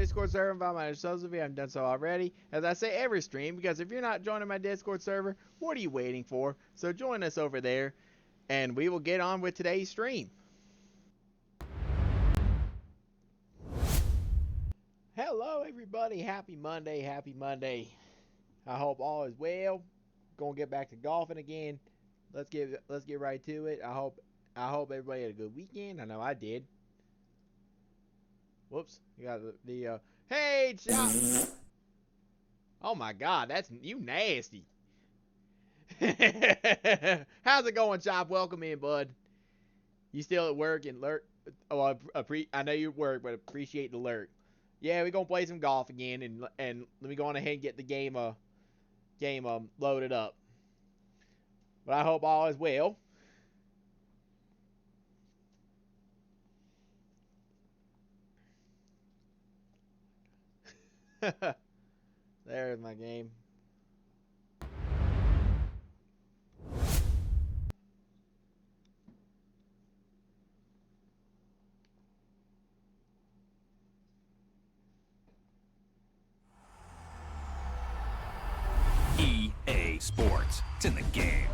Discord server and find my yourselves if you haven't done so already. As I say every stream, because if you're not joining my Discord server, what are you waiting for? So join us over there, and we will get on with today's stream. Hello, everybody. Happy Monday. Happy Monday. I hope all is well. Gonna get back to golfing again. Let's get right to it. I hope everybody had a good weekend. I know I did. Whoops. You got the hey, Chop. Oh my God, that's you nasty. How's it going, Chop? Welcome in, bud. You still at work and lurk? Oh, I know you work, but appreciate the lurk. Yeah, we're gonna play some golf again, and let me go on ahead and get the game loaded up. But I hope all is well. There's my game. EA Sports. It's in the game.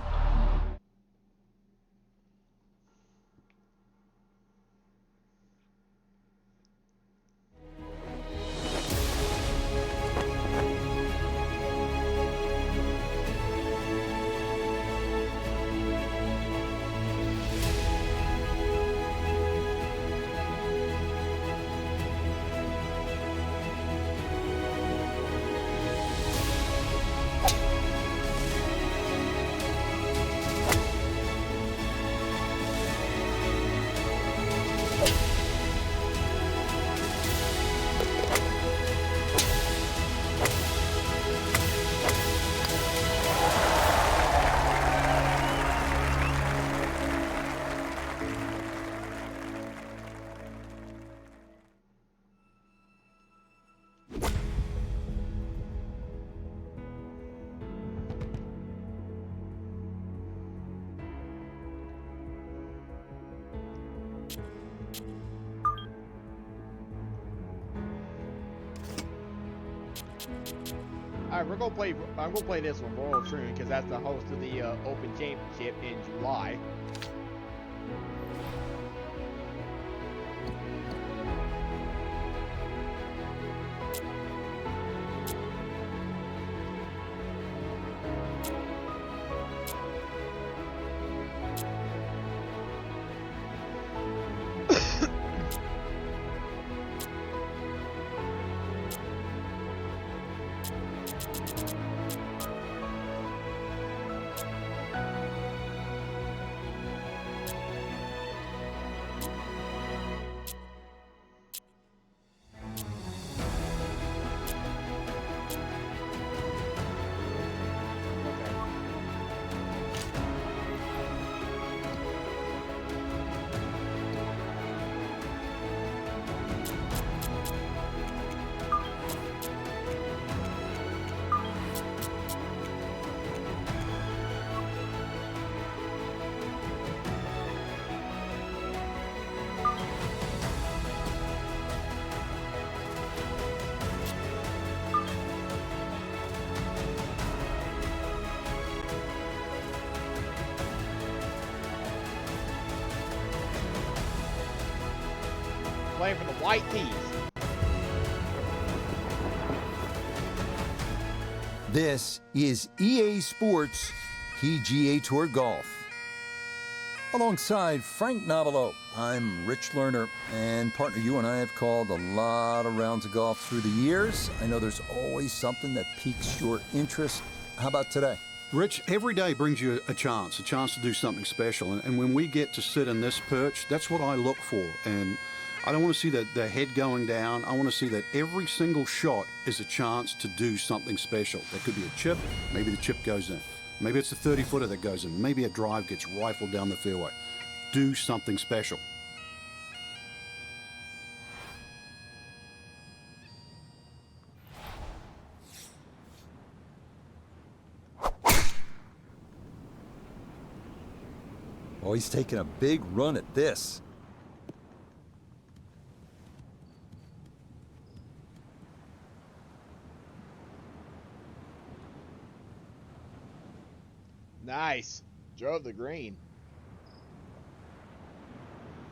Alright, I'm gonna play this one, Royal Troon, because that's the host of the Open Championship in July. Playing for the White Tees. This is EA Sports PGA Tour Golf. Alongside Frank Novelo, I'm Rich Lerner, and partner, you and I have called a lot of rounds of golf through the years. I know there's always something that piques your interest. How about today? Rich, every day brings you a chance to do something special. And when we get to sit in this perch, that's what I look for. And I don't want to see the head going down. I want to see that every single shot is a chance to do something special. There could be a chip, maybe the chip goes in. Maybe it's a 30-footer that goes in. Maybe a drive gets rifled down the fairway. Do something special. Oh, he's taking a big run at this. Nice. Drove the green.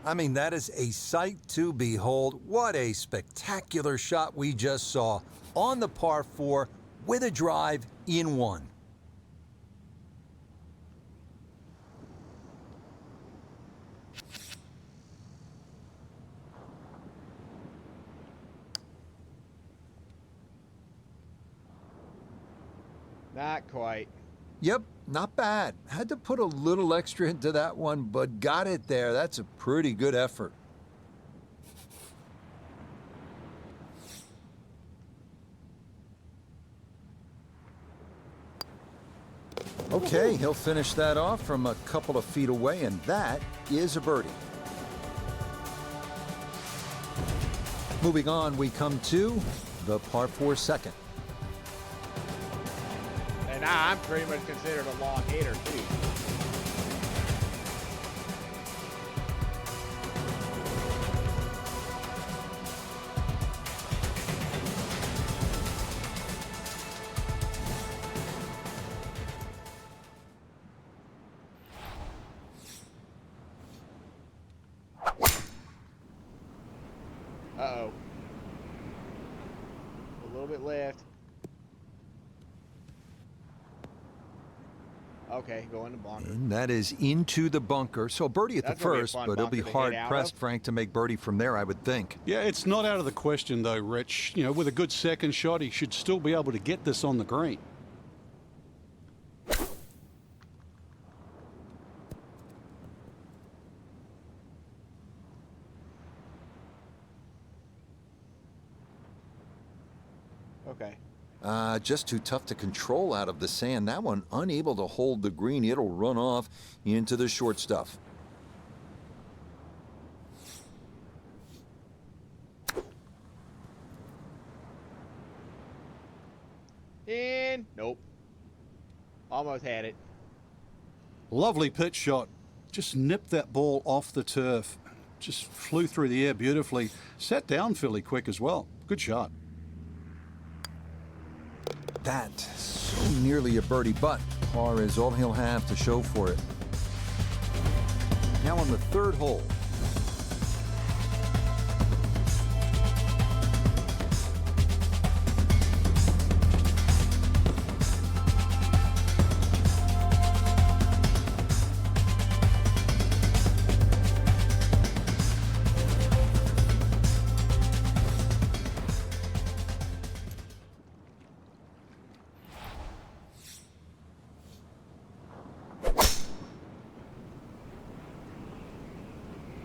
I mean, that is a sight to behold. What a spectacular shot we just saw on the par 4 with a drive in one. Not quite. Yep, not bad. Had to put a little extra into that one, but got it there. That's a pretty good effort. Okay, he'll finish that off from a couple of feet away, and that is a birdie. Moving on, we come to the par 4 second. And I'm pretty much considered a long hitter, too. Uh-oh. A little bit left. Okay, go in the bunker. And that is into the bunker. So birdie at That's the gonna be a first, fun but it'll bunker be to hit hard out pressed, of. Frank, to make birdie from there, I would think. Yeah, it's not out of the question, though, Rich. You know, with a good second shot, he should still be able to get this on the green. Okay. Just too tough to control out of the sand. That one unable to hold the green. It'll run off into the short stuff. And nope. Almost had it. Lovely pitch shot. Just nipped that ball off the turf. Just flew through the air beautifully. Sat down fairly quick as well. Good shot. That so nearly a birdie, but par is all he'll have to show for it. Now on the third hole.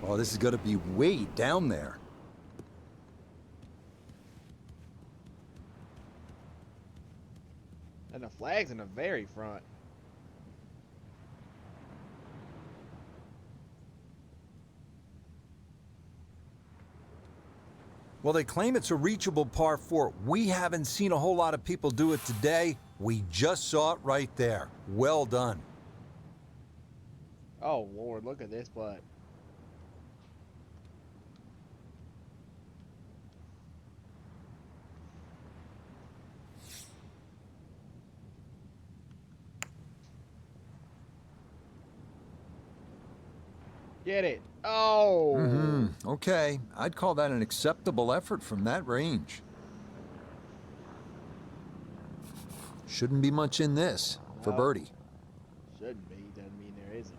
Oh, this is going to be way down there. And the flag's in the very front. Well, they claim it's a reachable par 4. We haven't seen a whole lot of people do it today. We just saw it right there. Well done. Oh, Lord, look at this putt. Get it. Oh. Okay, I'd call that an acceptable effort from that range. Shouldn't be much in this for No. birdie. Shouldn't be. Doesn't mean there isn't.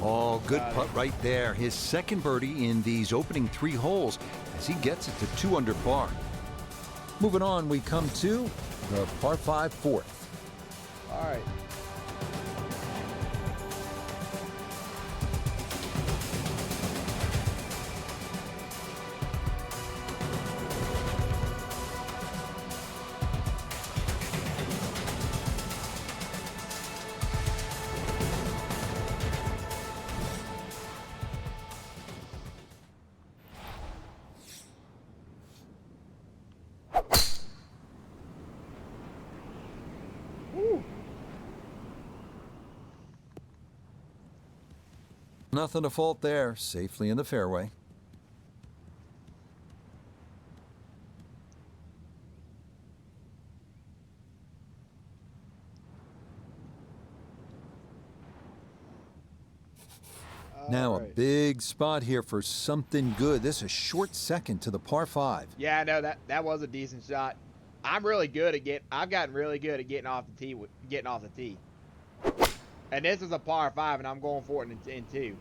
Oh, good Got it. putt right there. His second birdie in these opening 3 holes as he gets it to 2 under par. Moving on, we come to the par 5 fourth. All right. Nothing to fault there. Safely in the fairway. Now a right. big spot here for something good. This is a short second to the par 5. Yeah, I know that was a decent shot. I've gotten really good at getting off the tee. And this is a par 5, and I'm going for it in 2.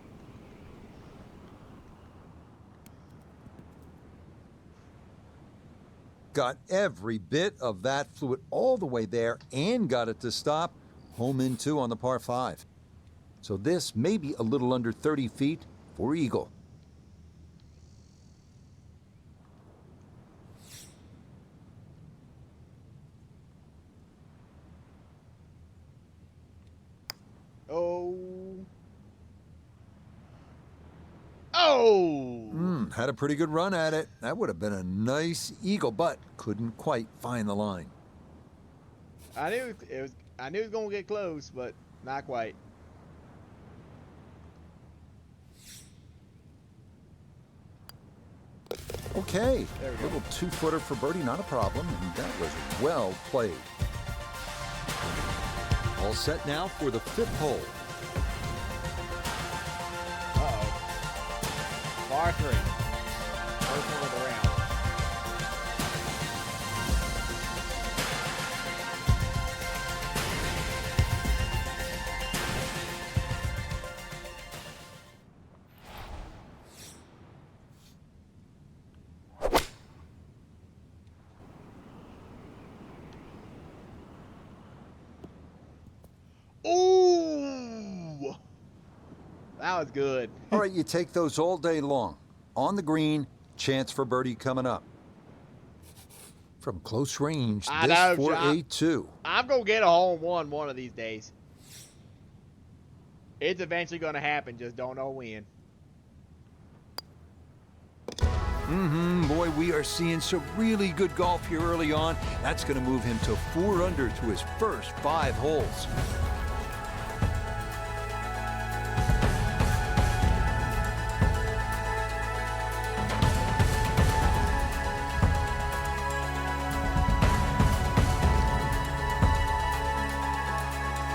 Got every bit of that, flew it all the way there and got it to stop. Home in 2 on the par 5. So this may be a little under 30 feet for eagle. Oh! Had a pretty good run at it. That would have been a nice eagle, but couldn't quite find the line. I knew it was gonna get close, but not quite. Okay, There we go. little 2-footer for birdie, not a problem, and that was well played. All set now for the 5th hole. Uh-oh. Par 3. First one of the round. Ooh! That was good. All right, you take those all day long. On the green, chance for birdie coming up. From close range, I this know, for John. a 2. I'm going to get a hole in one of these days. It's eventually going to happen, just don't know when. Boy, we are seeing some really good golf here early on. That's going to move him to 4 under to his first 5 holes.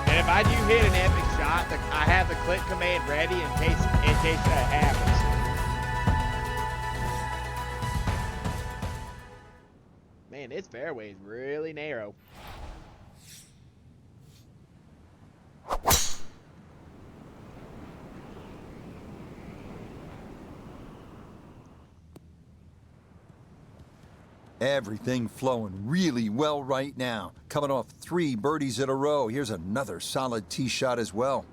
And if I do hit an epic shot, I have the click command ready in case that happens. Man, this fairway is really narrow. Everything flowing really well right now. Coming off 3 birdies in a row. Here's another solid tee shot as well.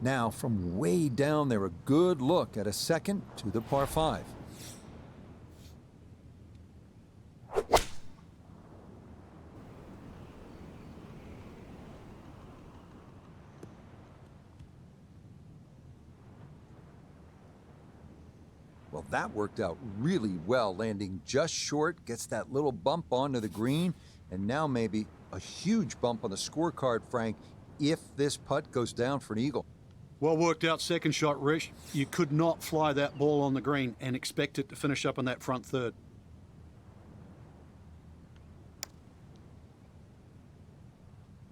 Now, from way down there, a good look at a second to the par 5. Well, that worked out really well, landing just short, gets that little bump onto the green, and now maybe a huge bump on the scorecard, Frank, if this putt goes down for an eagle. Well worked out second shot, Rich. You could not fly that ball on the green and expect it to finish up in that front third.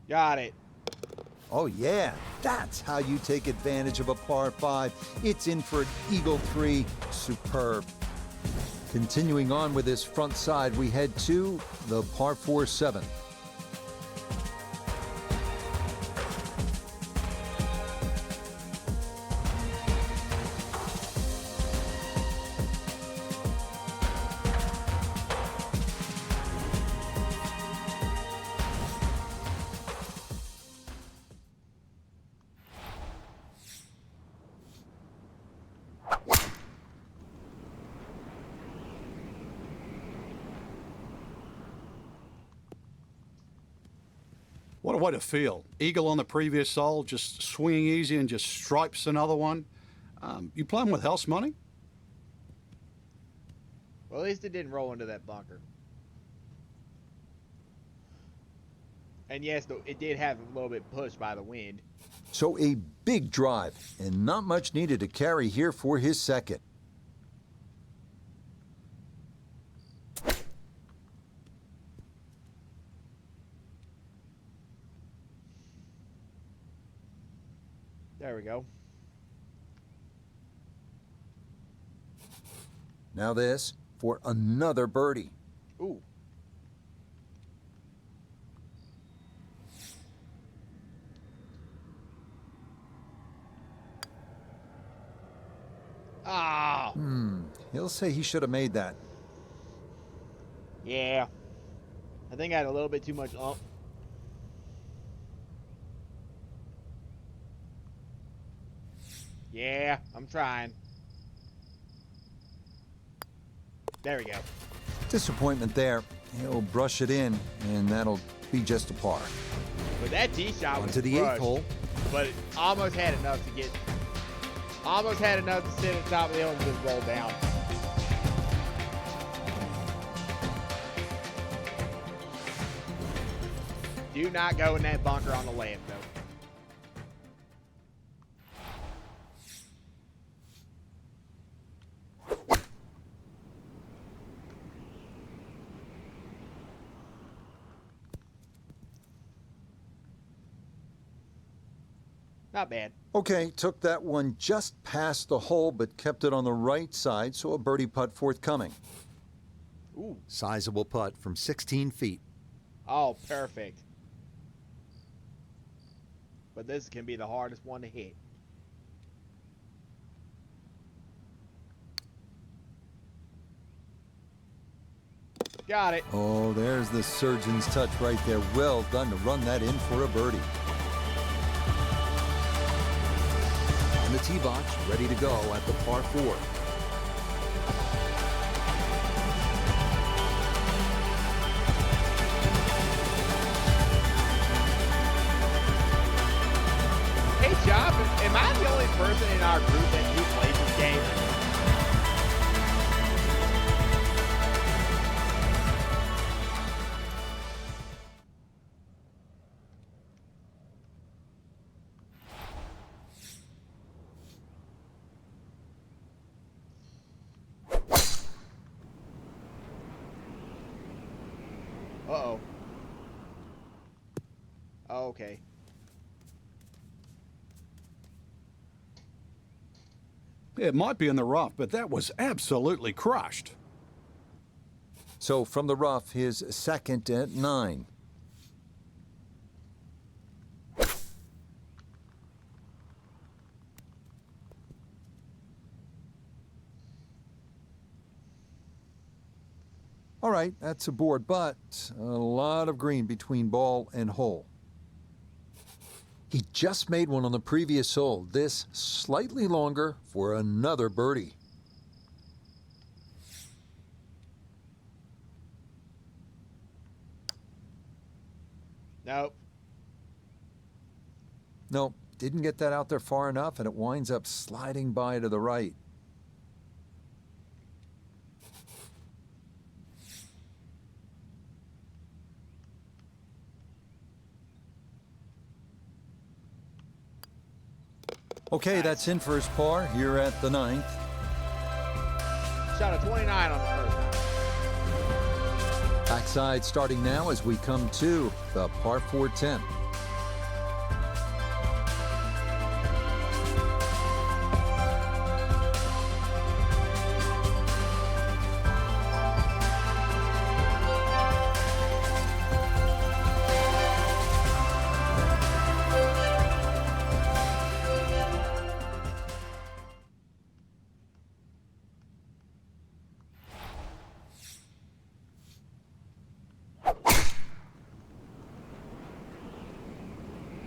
Got it. Oh, yeah, that's how you take advantage of a par 5. It's in for an eagle 3. Superb. Continuing on with this front side, we head to the par 4 7. What a way to feel. Eagle on the previous hole, just swinging easy and just stripes another one. You playing with house money? Well, at least it didn't roll into that bunker. And yes, it did have a little bit pushed by the wind. So a big drive, and not much needed to carry here for his second. There we go. Now this for another birdie. Ooh. Ah. He'll say he should have made that. Yeah. I think I had a little bit too much ump. Yeah, I'm trying. There we go. Disappointment there. He'll brush it in, and that'll be just a par. But that tee shot was Onto the eighth crushed, hole. but it almost had enough to get. Almost had enough to sit at the top of the hill and just roll down. Do not go in that bunker on the left, though. Not bad. Okay, took that one just past the hole, but kept it on the right side, so a birdie putt forthcoming. Ooh. Sizable putt from 16 feet. Oh, perfect. But this can be the hardest one to hit. Got it. Oh, there's the surgeon's touch right there. Well done to run that in for a birdie. And the tee box ready to go at the par 4. Hey, Job, am I the only person in our group who plays this game? Uh-oh. Oh, okay. It might be in the rough, but that was absolutely crushed. So from the rough, his second at 9. All right, that's a board, but a lot of green between ball and hole. He just made one on the previous hole. This slightly longer for another birdie. Nope. Nope, didn't get that out there far enough, and it winds up sliding by to the right. Okay, that's in for his par here at the 9th. Shot a 29 on the first one. Backside starting now as we come to the par 4-10.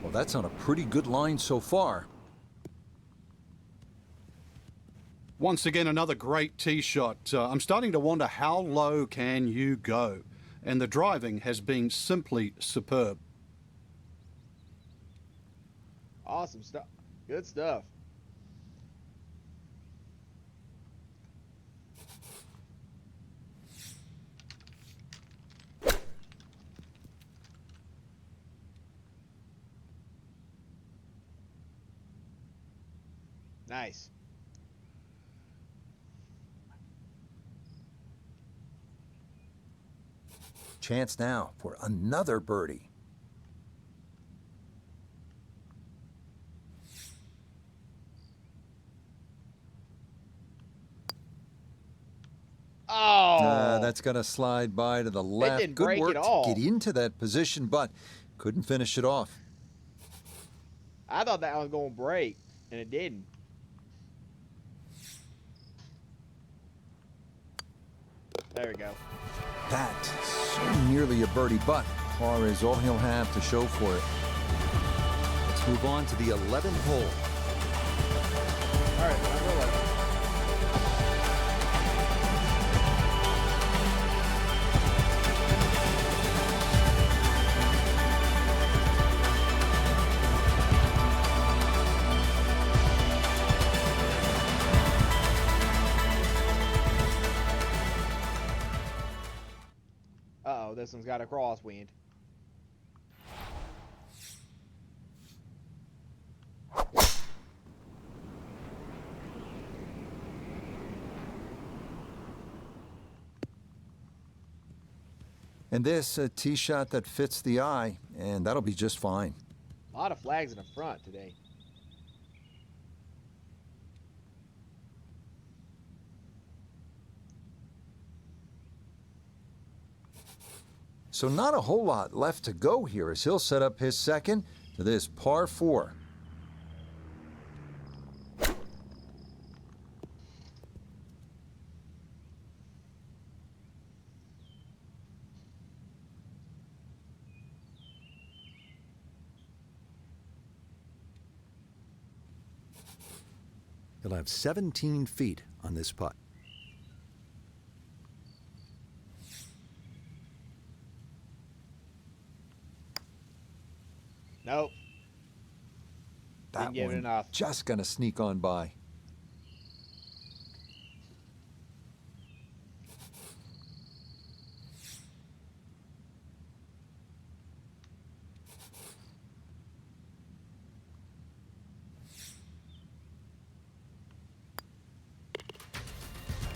Well, that's on a pretty good line so far. Once again, another great tee shot. I'm starting to wonder, how low can you go? And the driving has been simply superb. Awesome stuff. Good stuff. Nice. Chance now for another birdie. Oh, That's going to slide by to the left. didn't Good break work at all. to get into that position, but couldn't finish it off. I thought that was going to break, and it didn't. There we go. That so nearly a birdie, but par is all he'll have to show for it. Let's move on to the 11th hole. All right, number 11. Uh-oh, this one's got a crosswind. And this, a tee shot that fits the eye, and that'll be just fine. A lot of flags in the front today. So not a whole lot left to go here as he'll set up his second to this par 4. He'll have 17 feet on this putt. Nope. That Didn't give it one enough. just gonna sneak on by.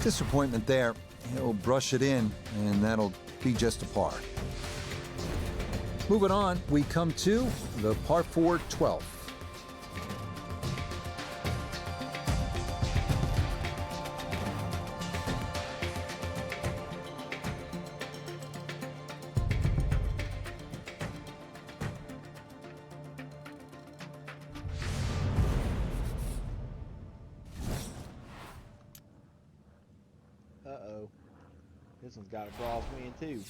Disappointment there. He'll brush it in, and that'll be just a par. Moving on, we come to the par 4 12th. Uh-oh. This one's got a crosswind too.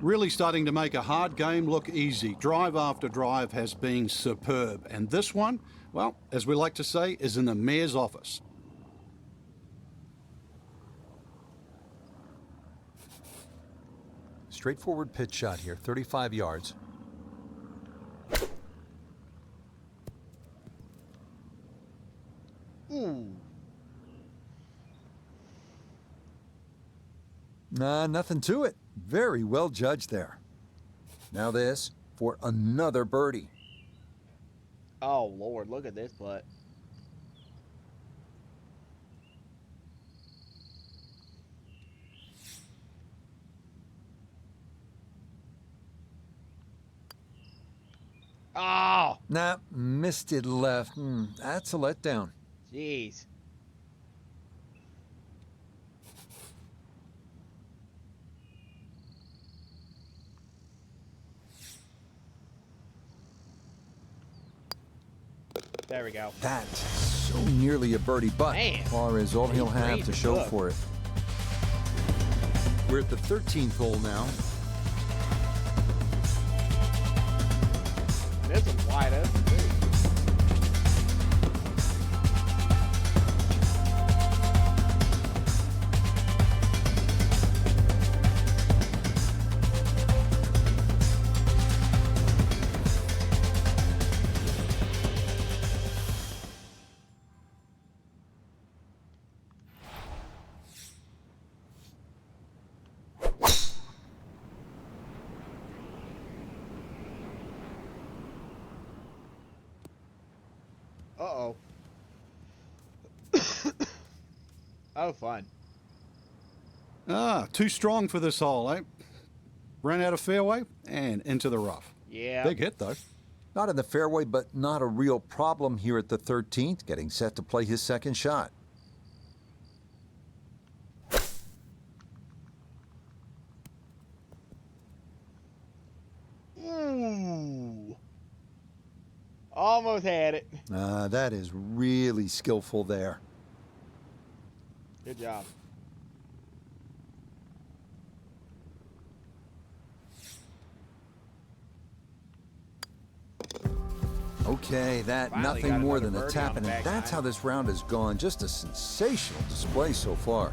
Really starting to make a hard game look easy. Drive after drive has been superb. And this one, well, as we like to say, is in the mayor's office. Straightforward pitch shot here, 35 yards. Ooh. Nah, nothing to it. Very well judged there. Now this for another birdie. Oh, Lord, look at this putt. Oh, Nah, missed it left. That's a letdown. jeez. There we go. That's so nearly a birdie, but Man, par is all he'll he's have ready to to show cook. for it. We're at the 13th hole now. This one's wide open too. Uh-oh. Oh, fun. Ah, too strong for this hole, eh? ran out of fairway and into the rough. Yeah. Big hit, though. Not in the fairway, but not a real problem here at the 13th, getting set to play his second shot. Ooh. Almost had it. That is really skillful there. Good job. Okay, that Finally nothing got more another than a birdie tap, on and the back that's nine. how this round has gone. Just a sensational display so far.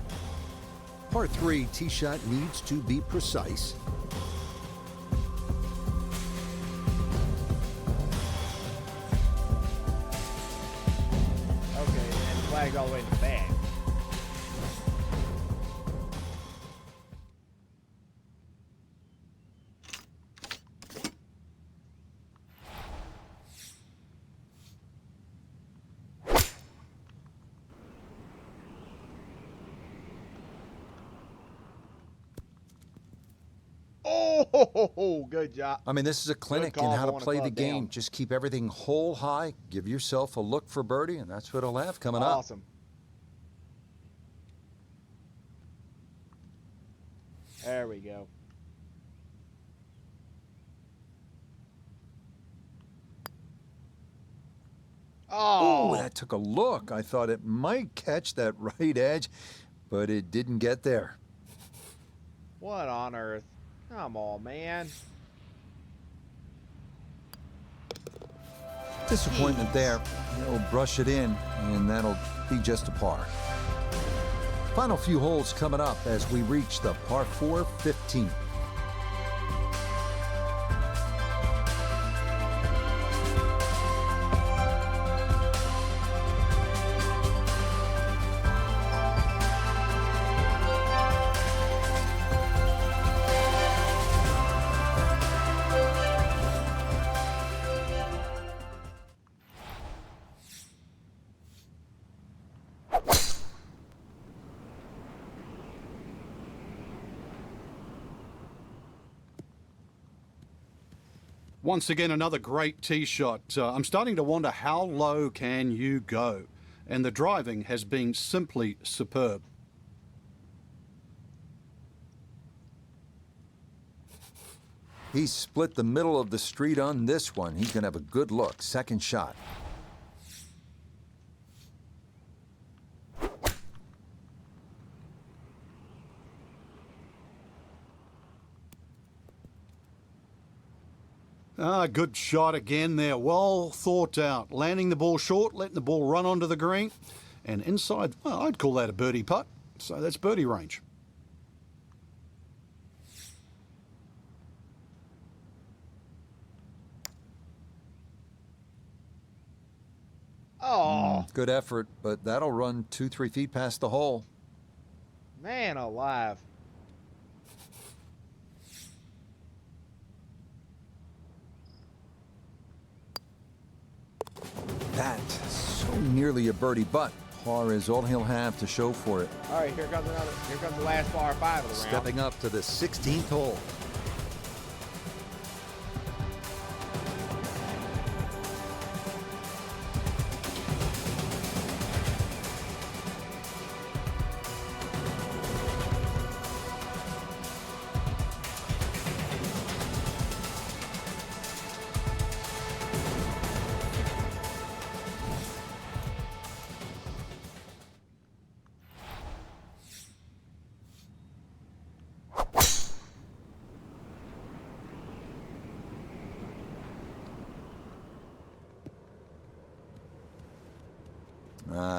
Par 3, tee shot needs to be precise. Okay, and the flag's all the way in the back. Oh, good job. I mean, this is a clinic in call how to going a play the club game. down. Just keep everything hole high, give yourself a look for birdie, and that's what he'll have coming up. Awesome. There we go. Oh, Oh, that took a look. I thought it might catch that right edge, but it didn't get there. what on earth? Come on, man. Disappointment there. He'll brush it in, and that'll be just a par. Final few holes coming up as we reach the par 4 15. Once again, another great tee shot. I'm starting to wonder how low can you go? And the driving has been simply superb. He split the middle of the street on this one. He's going to have a good look. Second shot. Good shot again there. Well thought out. Landing the ball short, letting the ball run onto the green. And inside, well, I'd call that a birdie putt. So that's birdie range. Oh, Good effort, but that'll run 2-3 feet past the hole. man alive. That so nearly a birdie, but par is all he'll have to show for it. All right, here comes another. Here comes the last par 5 of the round. Stepping up to the 16th hole.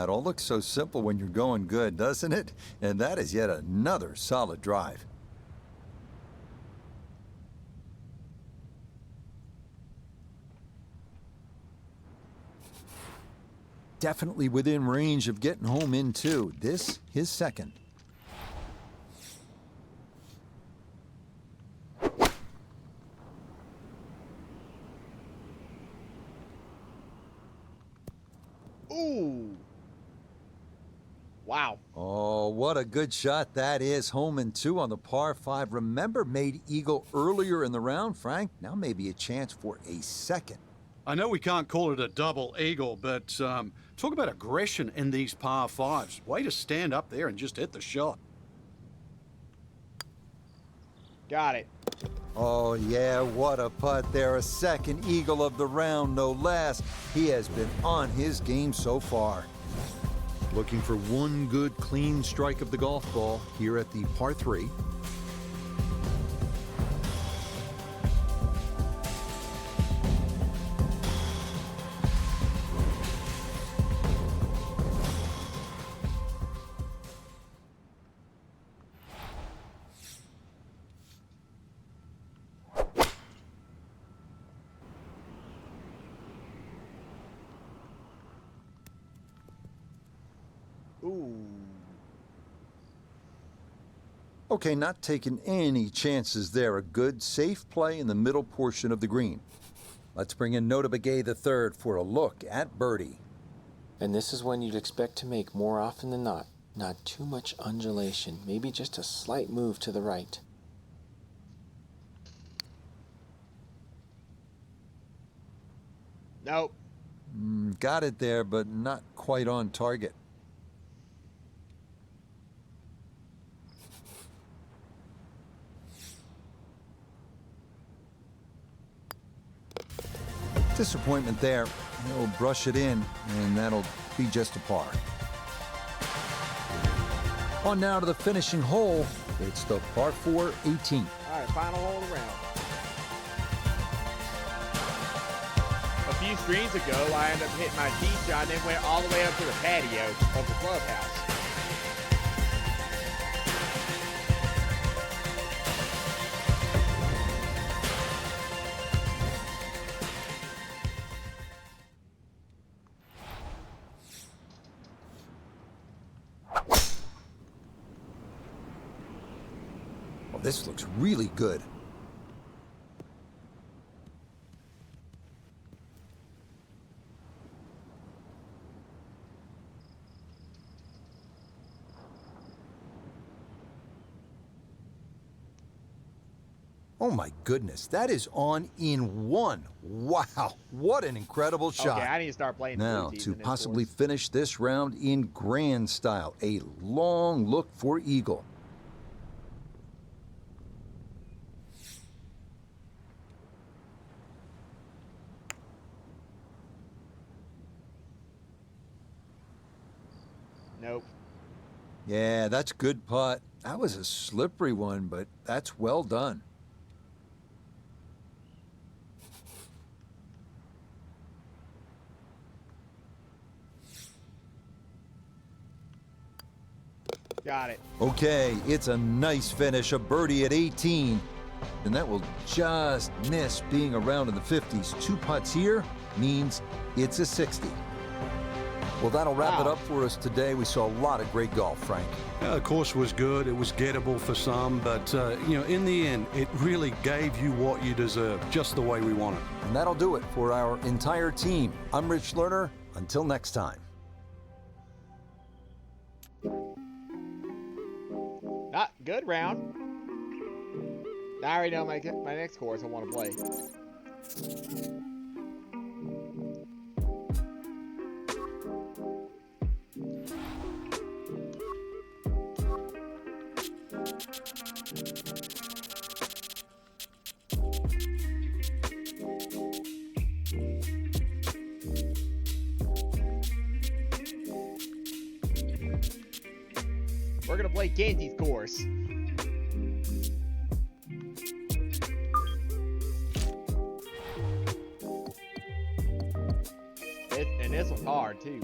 It all looks so simple when you're going good, doesn't it? And that is yet another solid drive. Definitely within range of getting home in two. This, his second. Ooh. Wow. Oh, what a good shot that is. Home and 2 on the par 5. Remember, made eagle earlier in the round, Frank? Now maybe a chance for a second. I know we can't call it a double eagle, but talk about aggression in these par 5s. Way to stand up there and just hit the shot. Got it. Oh, yeah, what a putt there. A second eagle of the round, no less. He has been on his game so far. Looking for one good, clean strike of the golf ball here at the par 3. Ooh. Okay, not taking any chances there. A good, safe play in the middle portion of the green. Let's bring in Notah Begay III for a look at birdie. And this is one you'd expect to make more often than not. Not too much undulation, maybe just a slight move to the right. Nope. Got it there, but not quite on target. Disappointment there. He'll brush it in, and that'll be just a par. On now to the finishing hole. It's the par 4 18. All right, final hole of the round. A few streams ago, I ended up hitting my tee shot and then went all the way up to the patio of the clubhouse. Oh, this looks really good. Oh my goodness, that is on in 1. Wow, what an incredible shot. Okay, I need to start playing Now, blue tees to in this possibly course. finish this round in grand style, a long look for eagle. Nope. Yeah, that's good putt. That was a slippery one, but that's well done. Got it. Okay, it's a nice finish, a birdie at 18. And that will just miss being around in the 50s. 2 putts here means it's a 60. Well, that'll wrap it Wow. up for us today. We saw a lot of great golf, Frank. Yeah, the course was good. It was gettable for some, but in the end, it really gave you what you deserve, just the way we want it. And that'll do it for our entire team. I'm Rich Lerner. Until next time. Not good round. I already know my next course I want to play. We're gonna play Kenzie's course. And this one's hard too.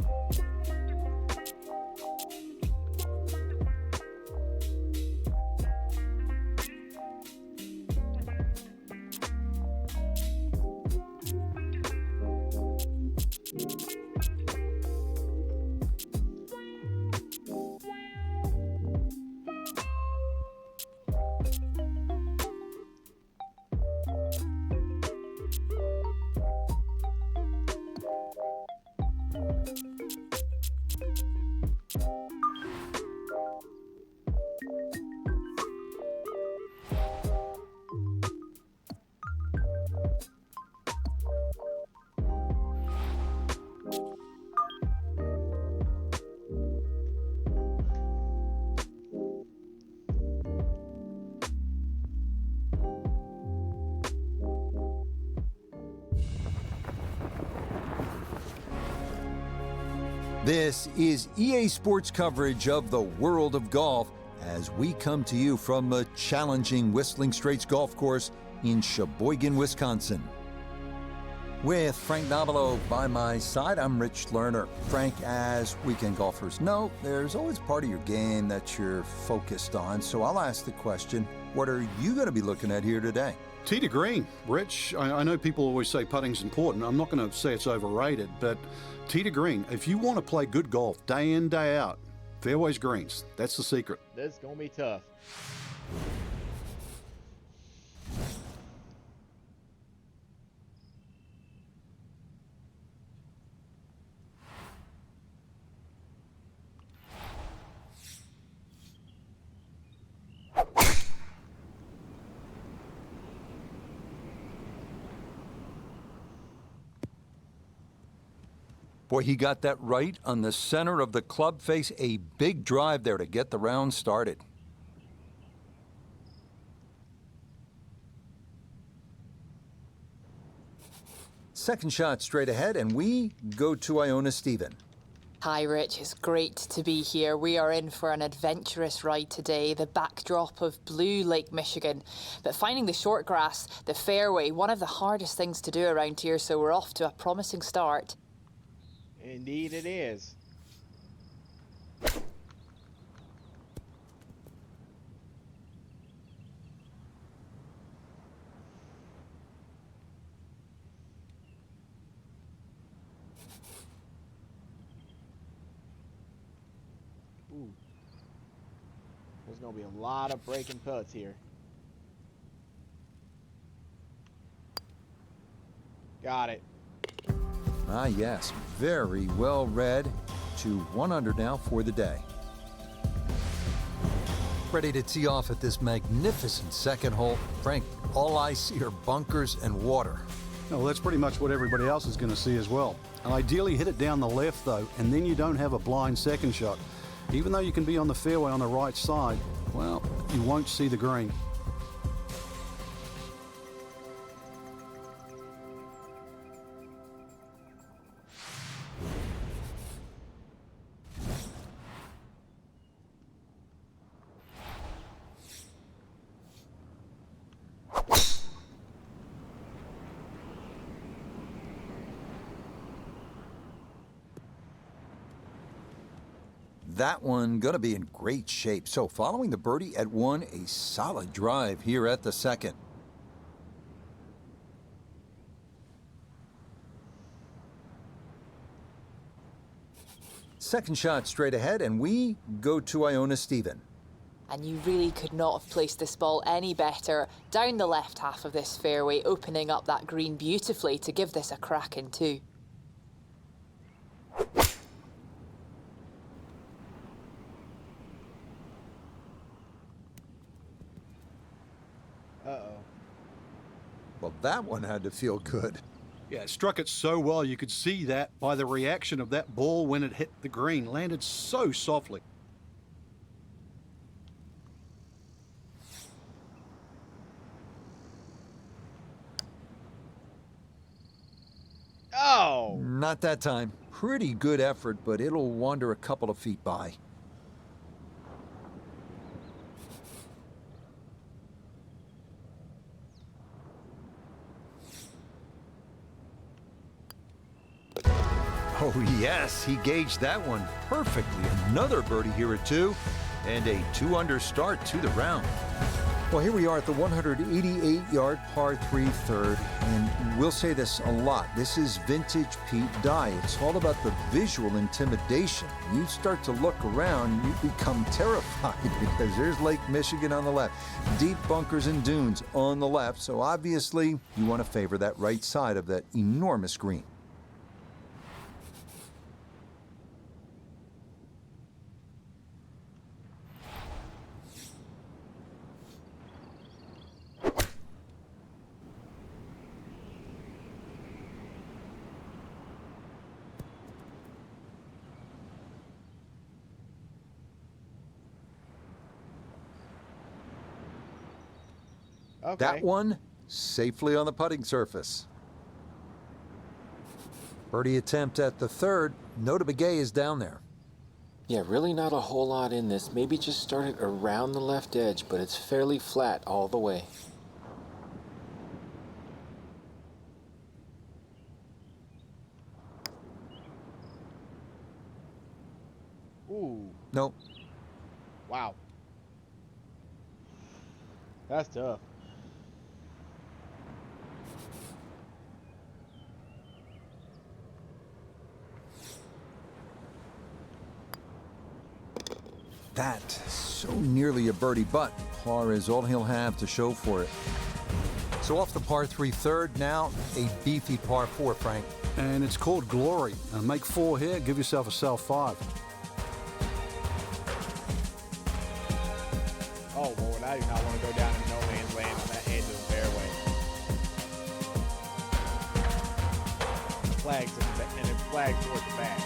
This is EA Sports coverage of the world of golf as we come to you from the challenging Whistling Straits Golf Course in Sheboygan, Wisconsin. With Frank Nobilo by my side, I'm Rich Lerner. Frank, as weekend golfers know, there's always part of your game that you're focused on. So I'll ask the question, what are you going to be looking at here today? Tee to green. Rich, I know people always say putting's important. I'm not going to say it's overrated, but tee to green. If you want to play good golf day in, day out, fairways greens. That's the secret. This is going to be tough. Boy, he got that right on the center of the club face. A big drive there to get the round started. Second shot straight ahead, and we go to Iona Stephen. Hi Rich, it's great to be here. We are in for an adventurous ride today, the backdrop of blue Lake Michigan. But finding the short grass, the fairway, one of the hardest things to do around here, so we're off to a promising start. Indeed it is. Ooh. There's going to be a lot of breaking putts here. Got it. Ah, yes, very well read. To 1 under now for the day. Ready to tee off at this magnificent second hole. Frank, all I see are bunkers and water. Well, that's pretty much what everybody else is going to see as well. Ideally, hit it down the left, though, and then you don't have a blind second shot. Even though you can be on the fairway on the right side, well, you won't see the green. That one gonna be in great shape. So following the birdie at 1, a solid drive here at the second. Second shot straight ahead, and we go to Iona Stephen. And you really could not have placed this ball any better. Down the left half of this fairway, opening up that green beautifully to give this a crack in two. Uh-oh. Well, that one had to feel good. Yeah, it struck it so well. You could see that by the reaction of that ball when it hit the green. Landed so softly. Oh! Not that time. Pretty good effort, but it'll wander a couple of feet by. Oh, yes, he gauged that one perfectly. Another birdie here at 2, and a 2 under start to the round. Well, here we are at the 188-yard par 3 third, and we'll say this a lot. This is vintage Pete Dye. It's all about the visual intimidation. You start to look around, you become terrified because there's Lake Michigan on the left, deep bunkers and dunes on the left, so obviously you want to favor that right side of that enormous green. Okay. That one safely on the putting surface. Birdie attempt at the third. Nota Begay is down there. Yeah, really not a whole lot in this. Maybe just start it around the left edge, but it's fairly flat all the way. Ooh, Nope. wow. That's tough. That so nearly a birdie, but par is all he'll have to show for it. So off the par 3 third, now a beefy par 4, Frank. And it's called Glory. Make 4 here, give yourself a self 5. Oh, Lord, I do not want to go down in no man's land on that edge of the fairway. Flags and it flags towards the back.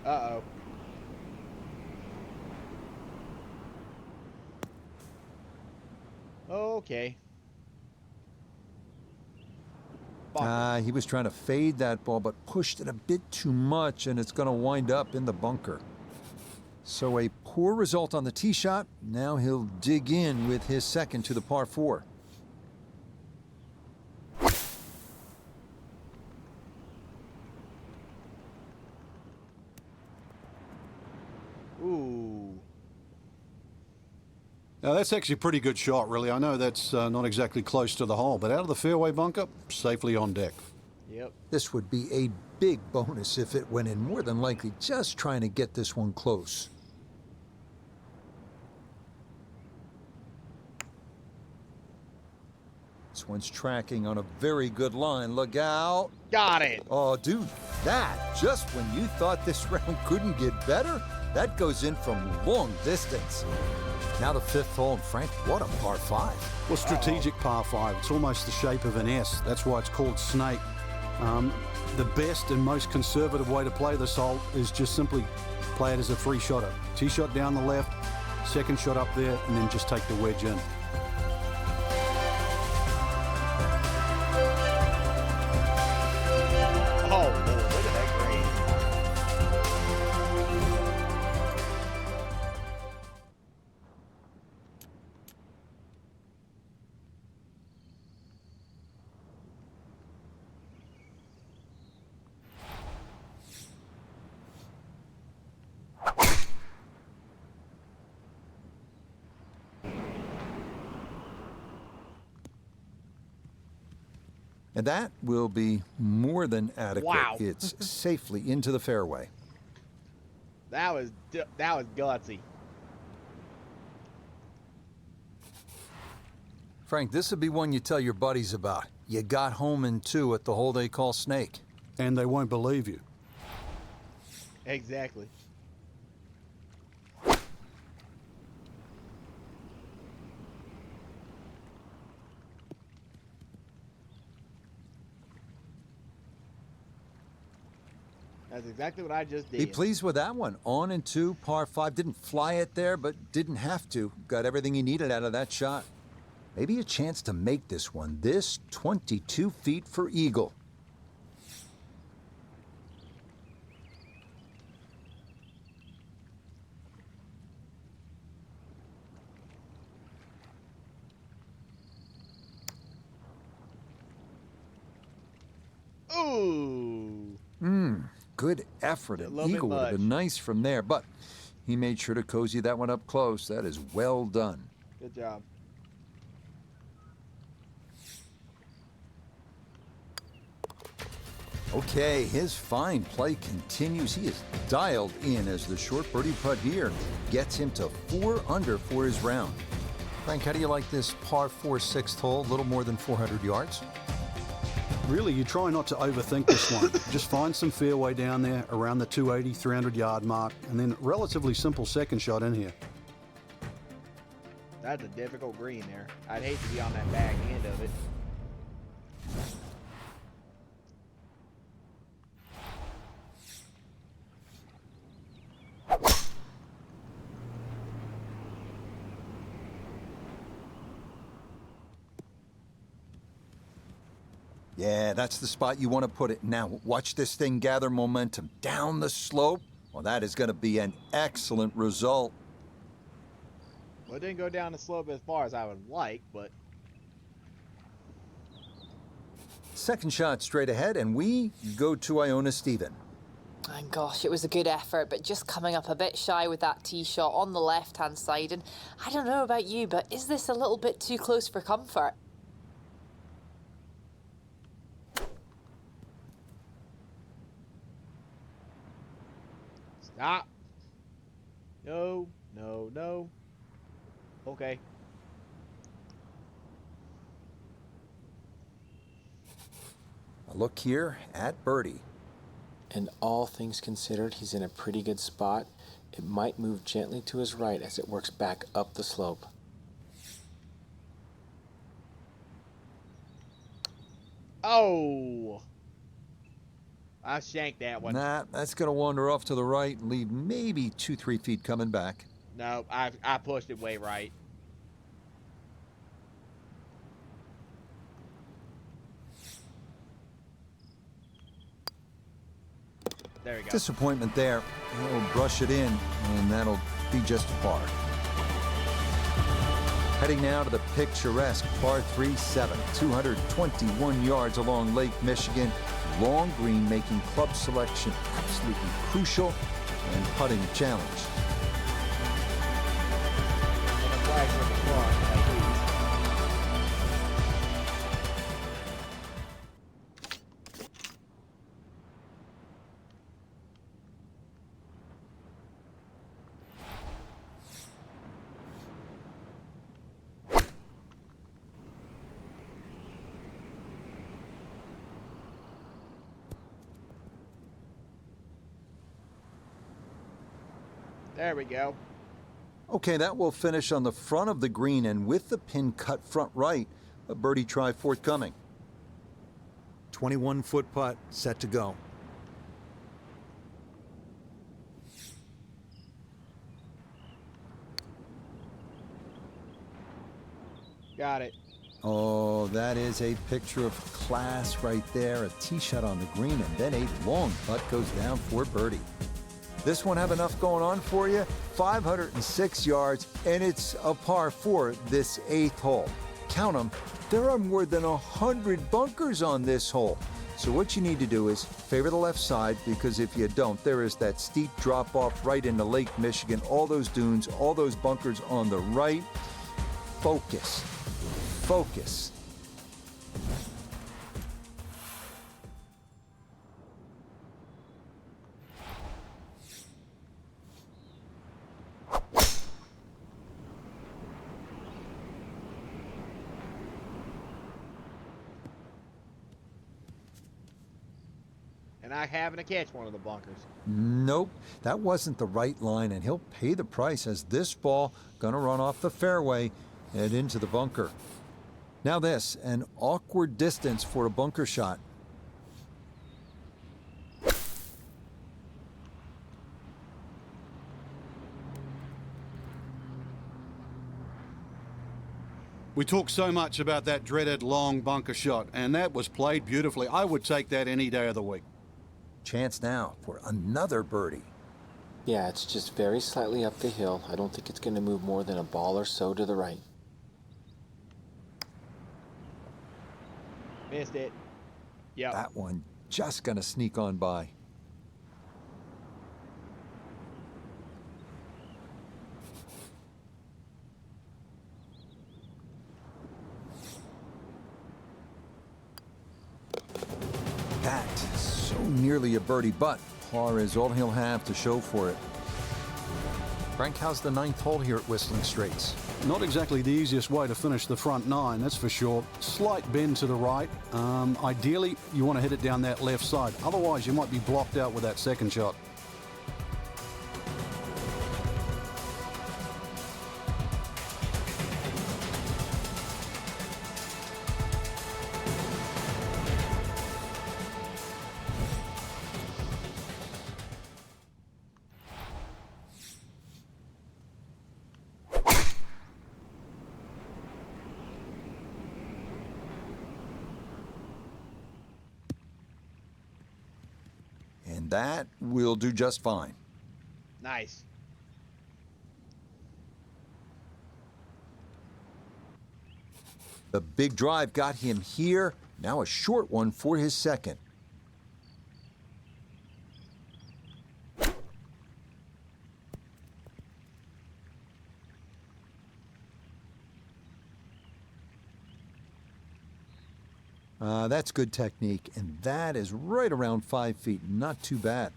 Uh-oh. Okay. He was trying to fade that ball, but pushed it a bit too much, and it's going to wind up in the bunker. So a poor result on the tee shot. Now he'll dig in with his second to the par 4. Ooh. Now, that's actually a pretty good shot, really. I know that's not exactly close to the hole, but out of the fairway bunker, safely on deck. Yep. This would be a big bonus if it went in, more than likely just trying to get this one close. This one's tracking on a very good line. Look out. Got it. Oh, dude, that, just when you thought this round couldn't get better, that goes in from long distance. Now the 5th hole, and Frank, what a par 5. Well, strategic par 5. It's almost the shape of an S. That's why it's called snake. The best and most conservative way to play this hole is just simply play it as a 3-shotter. Tee shot down the left, second shot up there, and then just take the wedge in. Oh, Lord, look at that grade. And that will be more than adequate. Wow. It's safely into the fairway. That was gutsy. Frank, this would be one you tell your buddies about. You got home in 2 at the hole they call Snake. And they won't believe you. Exactly. That's exactly what I just did. Be pleased with that one. On in 2, par 5. Didn't fly it there, but didn't have to. Got everything he needed out of that shot. Maybe a chance to make this one. This 22 feet for eagle. Ooh. Good effort. A An little bit eagle would have much. been nice from there, but he made sure to cozy that one up close. That is well done. Good job. Okay, his fine play continues. He is dialed in as the short birdie putt here gets him to 4 under for his round. Frank, how do you like this par 4 6th hole? A little more than 400 yards. Really, you try not to overthink this one. Just find some fairway down there around the 280, 300 yard mark, and then relatively simple second shot in here. That's a difficult green there. I'd hate to be on that back end of it. Yeah, that's the spot you want to put it. Now, watch this thing gather momentum down the slope. Well, that is going to be an excellent result. Well, it didn't go down the slope as far as I would like, but Second shot straight ahead, and we go to Iona Stephen. And gosh, it was a good effort, but just coming up a bit shy with that tee shot on the left-hand side. And I don't know about you, but is this a little bit too close for comfort? stop. No, no, no. Okay. A look here at birdie. And all things considered, he's in a pretty good spot. It might move gently to his right as it works back up the slope. Oh! I shanked that one. Nah, that's going to wander off to the right and leave maybe 2-3 feet coming back. No, I pushed it way right. There we go. Disappointment there. He'll brush it in, and that'll be just a par. Heading now to the picturesque par 3-7, 221 yards along Lake Michigan. Long green making club selection absolutely crucial and putting a challenge. And the flags are in the front, at least. There we go. Okay, that will finish on the front of the green, and with the pin cut front right, a birdie try forthcoming. 21-foot putt set to go. Got it. Oh, that is a picture of class right there. A tee shot on the green, and then a long putt goes down for birdie. This one have enough going on for you? 506 yards, and it's a par 4 this 8th hole. Count them. There are more than 100 bunkers on this hole. So what you need to do is favor the left side, because if you don't, there is that steep drop off right into Lake Michigan, all those dunes, all those bunkers on the right. Focus. Focus. And I happen to catch one of the bunkers. Nope, that wasn't the right line, and he'll pay the price as this ball gonna run off the fairway and into the bunker. Now this, an awkward distance for a bunker shot. We talk so much about that dreaded long bunker shot, and that was played beautifully. I would take that any day of the week. Chance now for another birdie. Yeah, it's just very slightly up the hill. I don't think it's going to move more than a ball or so to the right. Missed it. Yep. That one just gonna sneak on by. That so nearly a birdie, but par is all he'll have to show for it. Frank, how's the 9th hole here at Whistling Straits? Not exactly the easiest way to finish the front 9, that's for sure. Slight bend to the right. Ideally, you want to hit it down that left side. Otherwise, you might be blocked out with that second shot. and that will do just fine. Nice. The big drive got him here. Now a short one for his second. That's good technique, and that is right around 5 feet. Not too bad.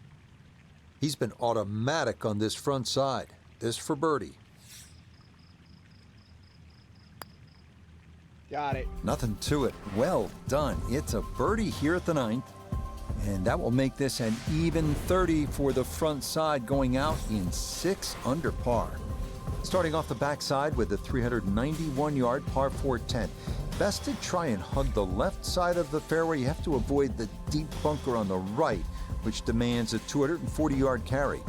He's been automatic on this front side. This for birdie. Got it. Nothing to it. Well done. It's a birdie here at the 9th. And that will make this an even 30 for the front side, going out in 6 under par. Starting off the backside with the 391-yard par 4 10. Best to try and hug the left side of the fairway. You have to avoid the deep bunker on the right, which demands a 240-yard carry.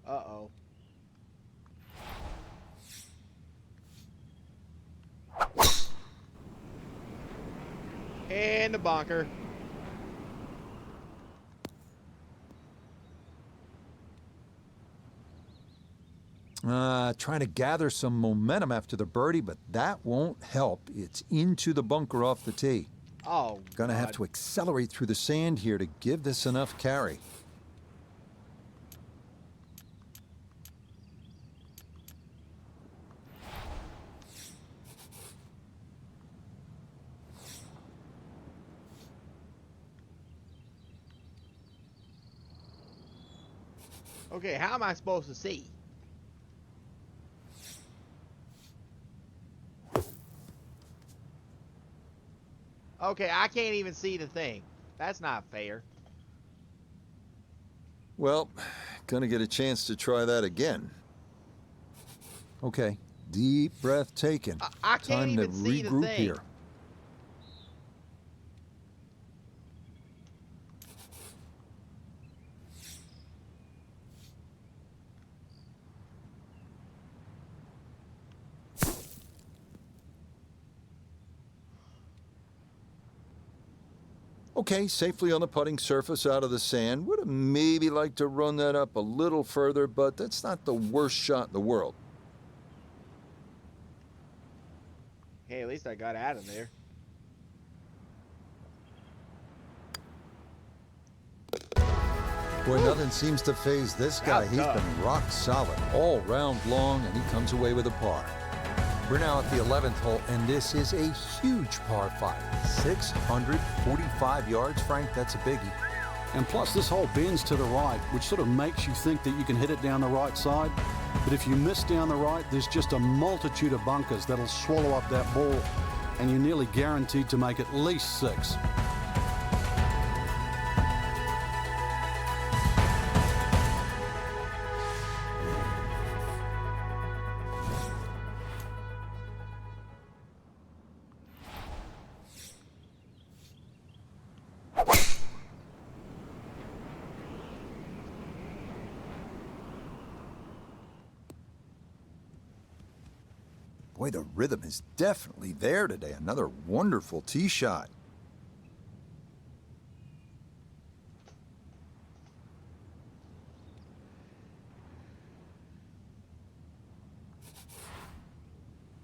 Uh-oh. And the bunker. Trying to gather some momentum after the birdie, but that won't help. It's into the bunker off the tee. Oh, Gonna have God. to accelerate through the sand here to give this enough carry. Okay, how am I supposed to see? Okay, I can't even see the thing. That's not fair. Well, gonna get a chance to try that again. Okay, deep breath taken. I can't Time even to see the regroup thing. here. Okay, safely on the putting surface out of the sand. Would have maybe liked to run that up a little further, but that's not the worst shot in the world. Hey, at least I got out of there. Boy, nothing seems to phase this guy. He's tough. been rock solid all round long, and he comes away with a par. We're now at the 11th hole, and this is a huge par 5. 645 yards, Frank, that's a biggie. And plus, this hole bends to the right, which sort of makes you think that you can hit it down the right side. But if you miss down the right, there's just a multitude of bunkers that'll swallow up that ball, and you're nearly guaranteed to make at least 6. Boy, the rhythm is definitely there today. Another wonderful tee shot.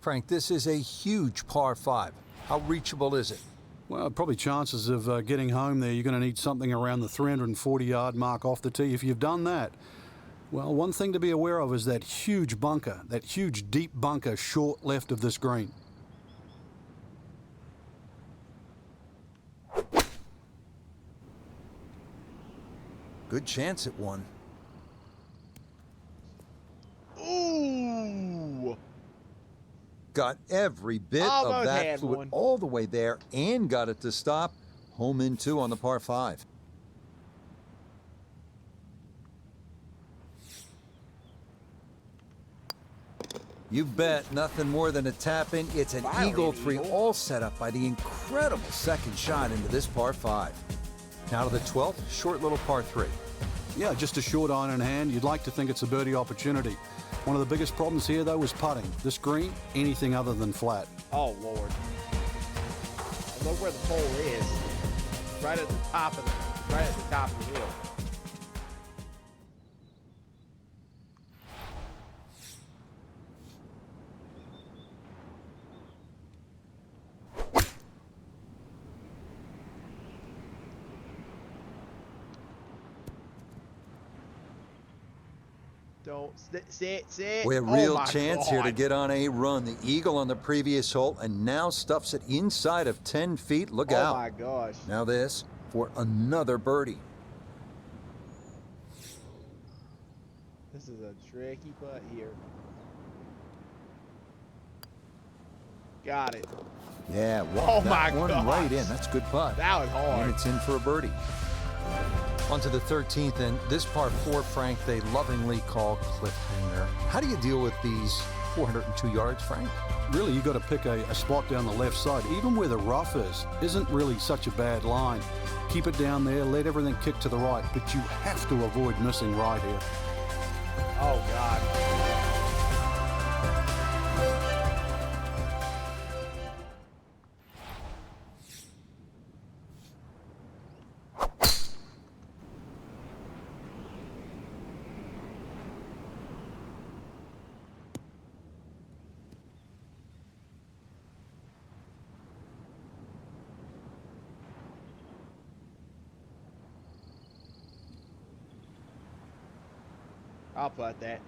Frank, this is a huge par 5. How reachable is it? Well, probably chances of getting home there, you're going to need something around the 340-yard mark off the tee. If you've done that, well, one thing to be aware of is that huge bunker, that huge deep bunker short left of this green. Good chance at one. Ooh! Got every bit of Almost that had fluid one. all the way there and got it to stop. Home in 2 on the par 5. You bet, nothing more than a tap in. It's an Finally, eagle an 3, eagle. all set up by the incredible second shot into this par 5. Now to the 12th, short little par 3. Yeah, just a short iron in hand. You'd like to think it's a birdie opportunity. One of the biggest problems here, though, was putting. This green, anything other than flat. Oh, Lord. And look where the pole is. Right at the top of the hill. Don't sit. We have Oh real my chance here to God. get on a run. The eagle on the previous hole and now stuffs it inside of 10 feet. Look Oh out. my gosh. Now this for another birdie. This is a tricky putt here. Got it. Yeah, Oh walk that my one gosh. right in. That's a good putt. That was hard. And it's in for a birdie. On to the 13th, and this par 4, Frank, they lovingly call cliffhanger. How do you deal with these 402 yards, Frank? Really, you got to pick a spot down the left side. Even where the rough isn't really such a bad line. Keep it down there, let everything kick to the right, but you have to avoid missing right here. Oh God. I'll putt that.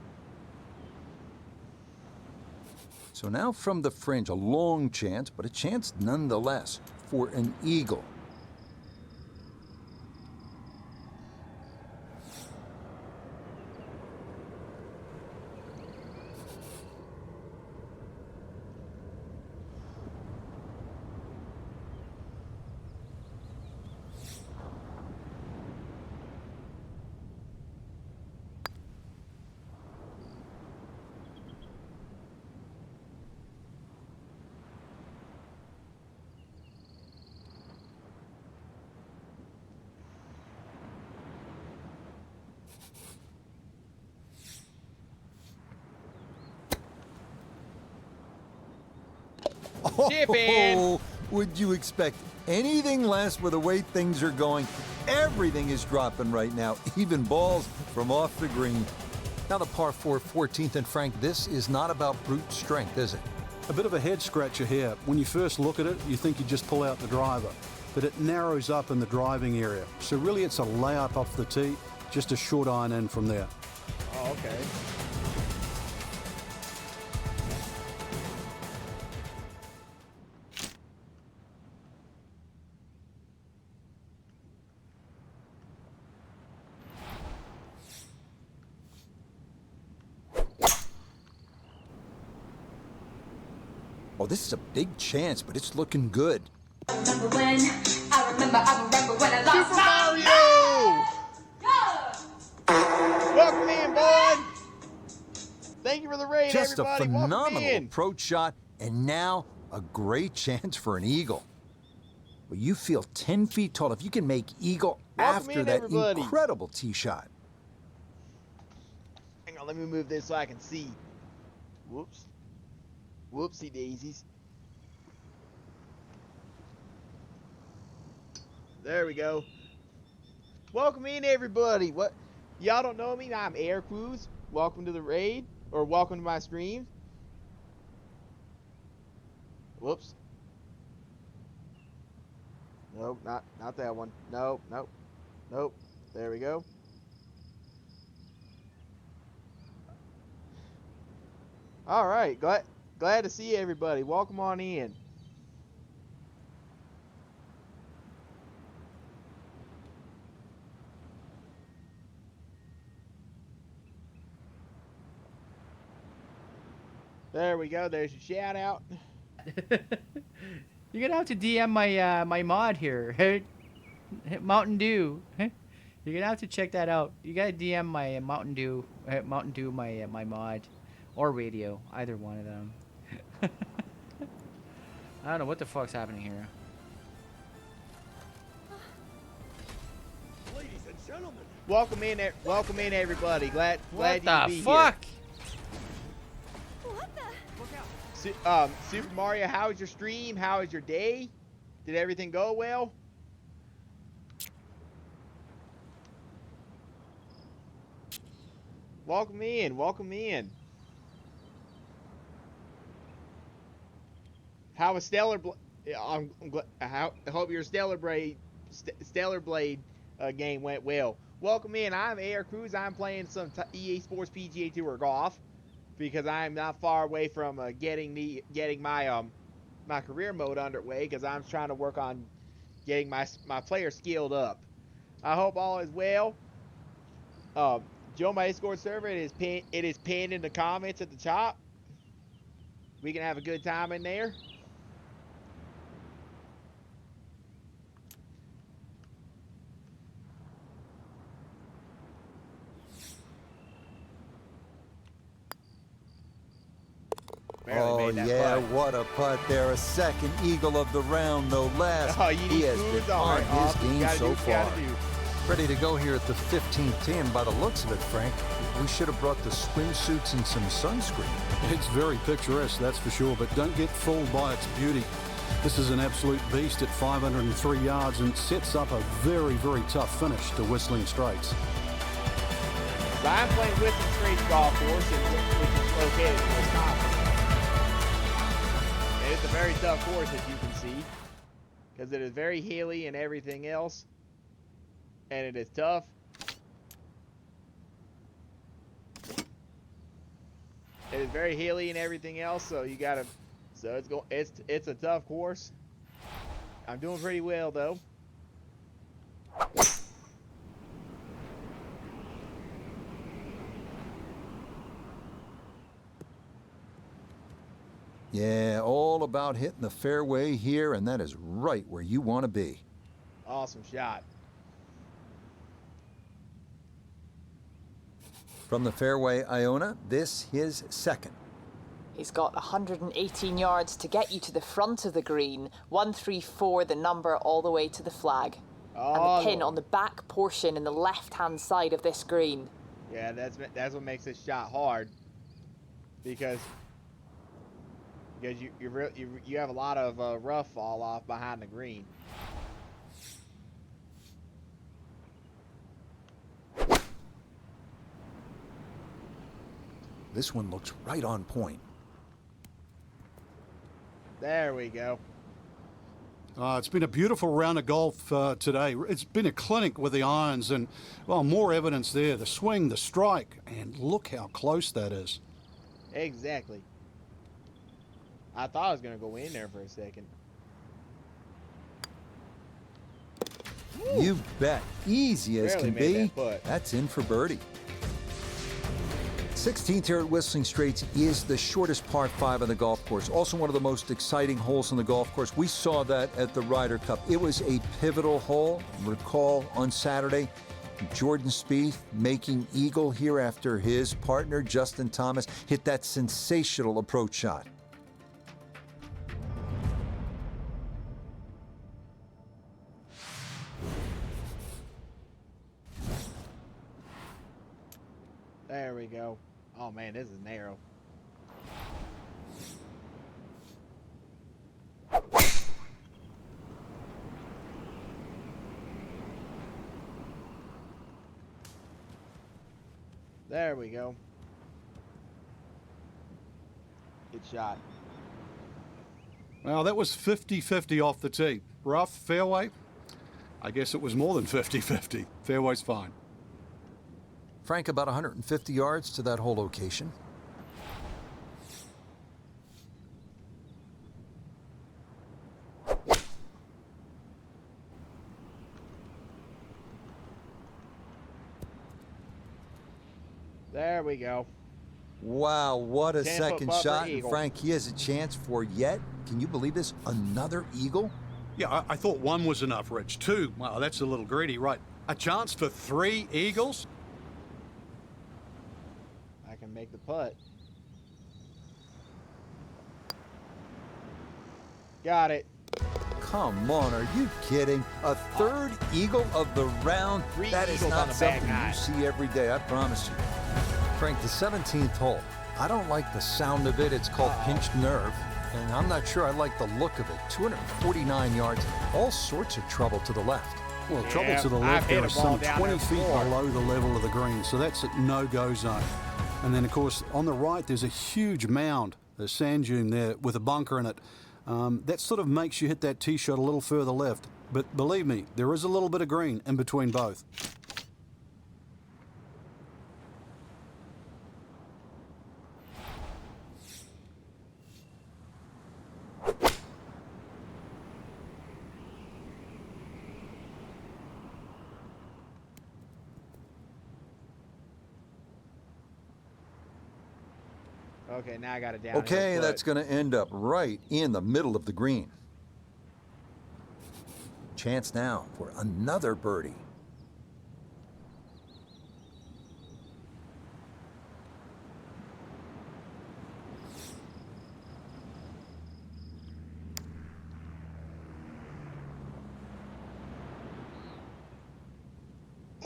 So now from the fringe, a long chance, but a chance nonetheless for an eagle. Chip in. Oh, would you expect anything less with the way things are going? Everything is dropping right now, even balls from off the green. Now the par 4, 14th, and Frank, this is not about brute strength, is it? A bit of a head scratcher here. When you first look at it, you think you just pull out the driver, but it narrows up in the driving area. So really it's a layup off the tee, just a short iron in from there. Oh, okay. Oh, this is a big chance, but it's looking good. Remember when I lost Mario! Welcome in, bud. Thank you for the raid, Just everybody. a Welcome phenomenal in. approach shot, and now a great chance for an eagle. Well, you feel 10 feet tall if you can make eagle Welcome after in, that everybody. incredible tee shot. Hang on, let me move this so I can see. Whoops. Whoopsie daisies. There we go. Welcome in, everybody. What? Y'all don't know me? I'm Air Crews. Welcome to the raid, or welcome to my stream. Whoops. Nope, not that one. Nope. There we go. All right, glad to see everybody. Welcome on in. There we go. There's your shout out. You're gonna have to DM my my mod here, Mountain Dew. You're gonna have to check that out. You gotta DM my Mountain Dew, my my mod, or radio, either one of them. I don't know what the fuck's happening here. Ladies and Welcome in, everybody. Glad What you the to be fuck? here. Super Mario, how was your stream? How was your day? Did everything go well? Welcome in. Welcome in. How was Stellar Blade? I hope your Stellar Blade game went well. Welcome in. I'm Air Cruz. I'm playing some EA Sports PGA Tour golf because I'm not far away from getting my my career mode underway because I'm trying to work on getting my player skilled up. I hope all is well. Join my Discord server. It is pinned in the comments at the top. We can have a good time in there. Oh, yeah, what a putt there. A second eagle of the round, no less. Oh, you he need has food? been All on right, his awesome. game so far. Do. Ready to go here at the 15th tee, and by the looks of it, Frank, we should have brought the swimsuits and some sunscreen. It's very picturesque, that's for sure, but don't get fooled by its beauty. This is an absolute beast at 503 yards and sets up a very, very tough finish to Whistling Straits. So I'm playing Whistling Straits Golf Course, which is located in Wisconsin. And it's a very tough course, as you can see, because it is very hilly and everything else, and it is tough. It is very hilly and everything else, so you gotta. So it's a tough course. I'm doing pretty well though. Yeah, all about hitting the fairway here, and that is right where you want to be. Awesome shot. From the fairway, Iona, this his second. He's got 118 yards to get you to the front of the green. 134, the number, all the way to the flag. And the pin on the back portion in the left-hand side of this green. Yeah, that's what makes this shot hard, because you have a lot of rough fall off behind the green. This one looks right on point. There we go. It's been a beautiful round of golf today. It's been a clinic with the irons and, well, more evidence there. The swing, the strike, and look how close that is. Exactly. I thought I was going to go in there for a second. You bet. Easy as Barely can made be. that putt. That's in for birdie. 16th here at Whistling Straits is the shortest par 5 on the golf course. Also one of the most exciting holes on the golf course. We saw that at the Ryder Cup. It was a pivotal hole. Recall on Saturday, Jordan Spieth making eagle here after his partner, Justin Thomas, hit that sensational approach shot. There we go. Oh man, this is narrow. There we go. Good shot. Well, that was 50-50 off the tee. Rough, fairway? I guess it was more than 50-50. Fairway's fine. Frank, about 150 yards to that whole location. There we go. Wow, what a 10-foot second putt for shot. And eagle. Frank, he has a chance for yet, can you believe this, another eagle? Yeah, I thought one was enough, Rich. Two, wow, that's a little greedy, right? A chance for 3 eagles? I can make the putt. Got it. come on, are you kidding? A third eagle of the round? Three That is eagles on not the something back nine. you see every day, I promise you. Frank, the 17th hole. I don't like the sound of it. It's called pinched nerve. And I'm not sure I like the look of it. 249 yards, all sorts of trouble to the left. Well, Yeah, trouble to the I've left, hit there a are ball some down 20 there feet before. below the level of the green, so that's a no-go zone. And then, of course, on the right, there's a huge mound, a sand dune there with a bunker in it. That sort of makes you hit that tee shot a little further left. But believe me, there is a little bit of green in between both. Okay, now I got it down. Okay, that's going to end up right in the middle of the green. Chance now for another birdie.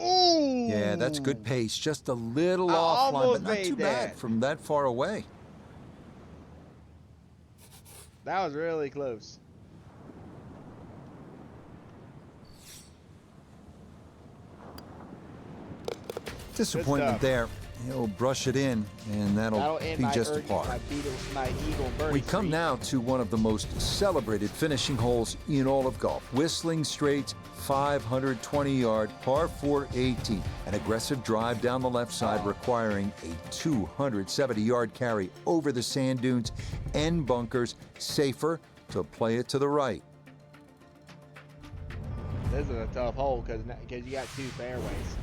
Ooh. Yeah, that's good pace. Just a little I offline, but almost not made too bad that. from that far away. That was really close. Disappointment stuff. there. He'll brush it in, and that'll end be my just a urge- par. my eagle and birdie We come streak. now to one of the most celebrated finishing holes in all of golf. Whistling Straits, 520-yard par 4 18. An aggressive drive down the left side requiring a 270-yard carry over the sand dunes and bunkers. Safer to play it to the right. This is a tough hole because you got two fairways.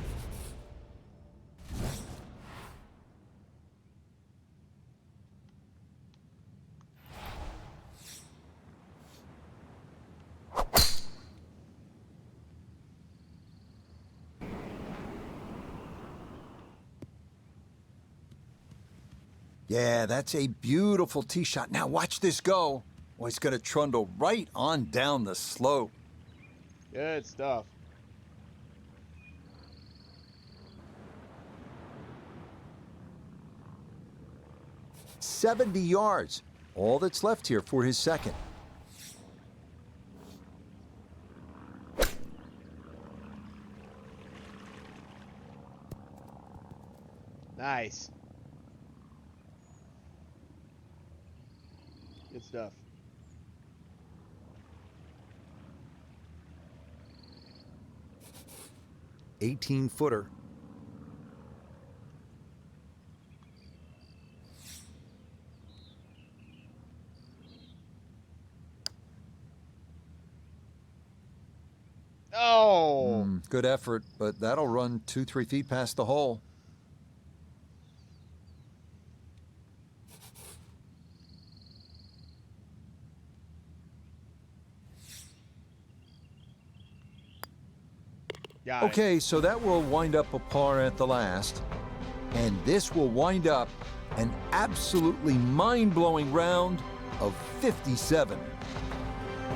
Yeah, that's a beautiful tee shot. Now watch this go. Oh, it's going to trundle right on down the slope. Good stuff. "70 yards. All that's left here for his second. Nice. Good stuff. "18-footer. Oh. Good effort, but that'll run 2-3 feet past the hole. Got it. Okay, so that will wind up a par at the last. And this will wind up an absolutely mind-blowing round of 57.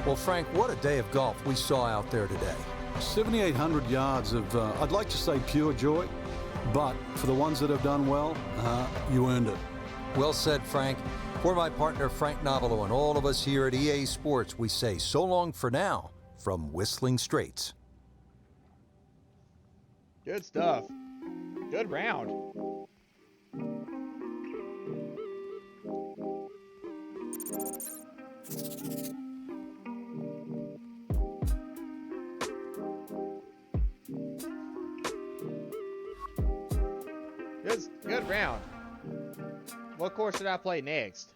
Well, Frank, what a day of golf we saw out there today. 7,800 yards of, I'd like to say pure joy, but for the ones that have done well, you earned it. Well said, Frank. For my partner, Frank Novello, and all of us here at EA Sports, we say so long for now from Whistling Straits. Good stuff. Good round. Good round. What course should I play next?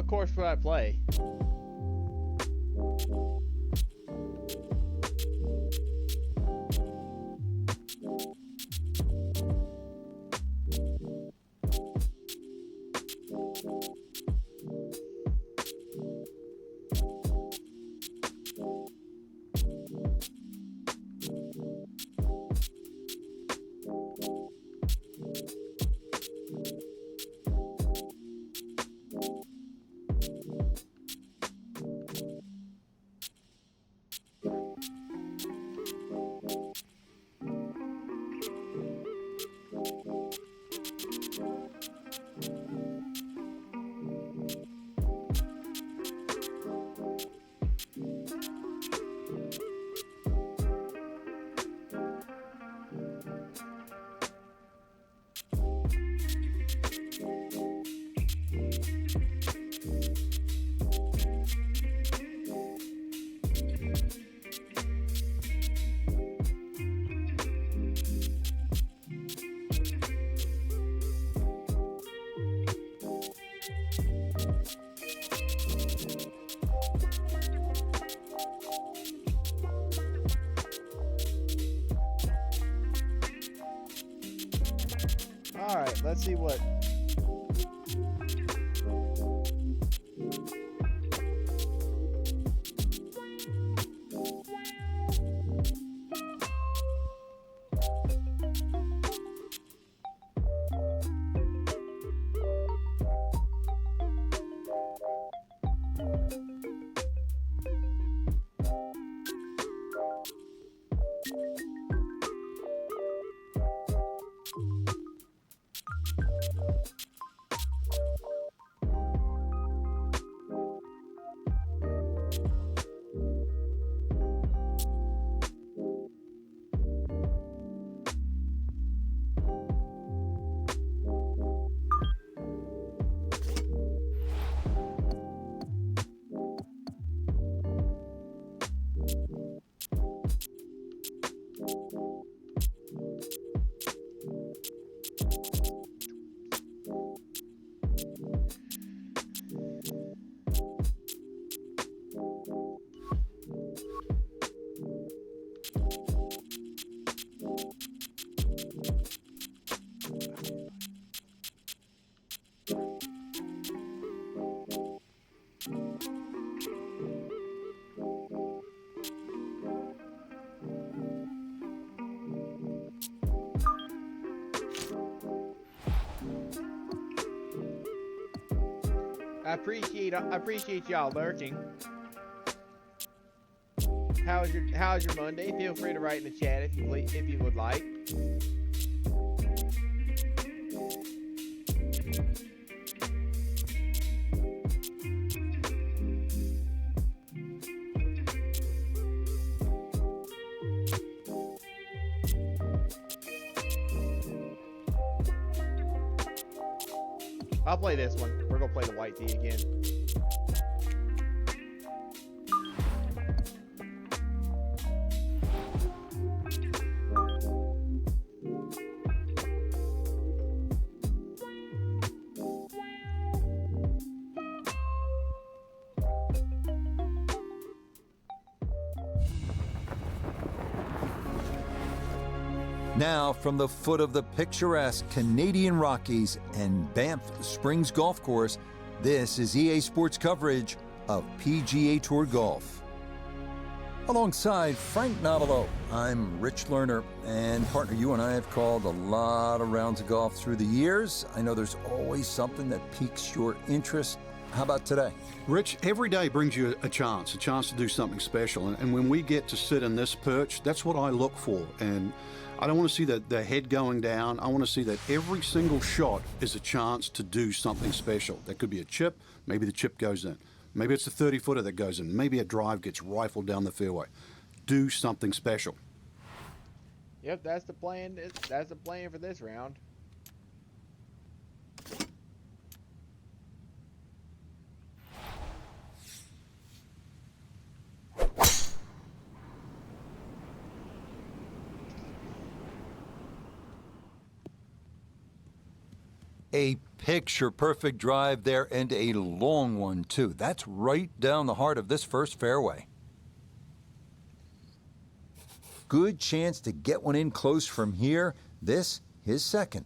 What course would I play? All right, let's see what. I appreciate y'all lurking. How's your Monday? Feel free to write in the chat if you would like. I'll play this one. We're gonna play the white tee again. Now, from the foot of the picturesque Canadian Rockies and Banff Springs Golf Course, this is EA Sports coverage of PGA Tour Golf. Alongside Frank Navalo, I'm Rich Lerner, and partner, you and I have called a lot of rounds of golf through the years. I know there's always something that piques your interest. How about today? Rich, every day brings you a chance to do something special. And when we get to sit in this perch, that's what I look for. And I don't want to see the head going down. I want to see that every single shot is a chance to do something special. That could be a chip. Maybe the chip goes in. Maybe it's a 30-footer that goes in. Maybe a drive gets rifled down the fairway. Do something special. Yep, that's the plan. That's the plan for this round. A picture-perfect drive there, and a long one, too. That's right down the heart of this first fairway. Good chance to get one in close from here. This, his second.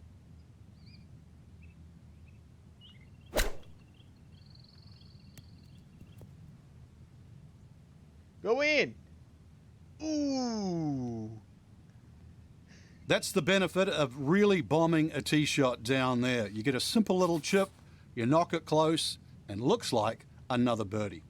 Go in. Ooh. That's the benefit of really bombing a tee shot down there. You get a simple little chip, you knock it close, and looks like another birdie.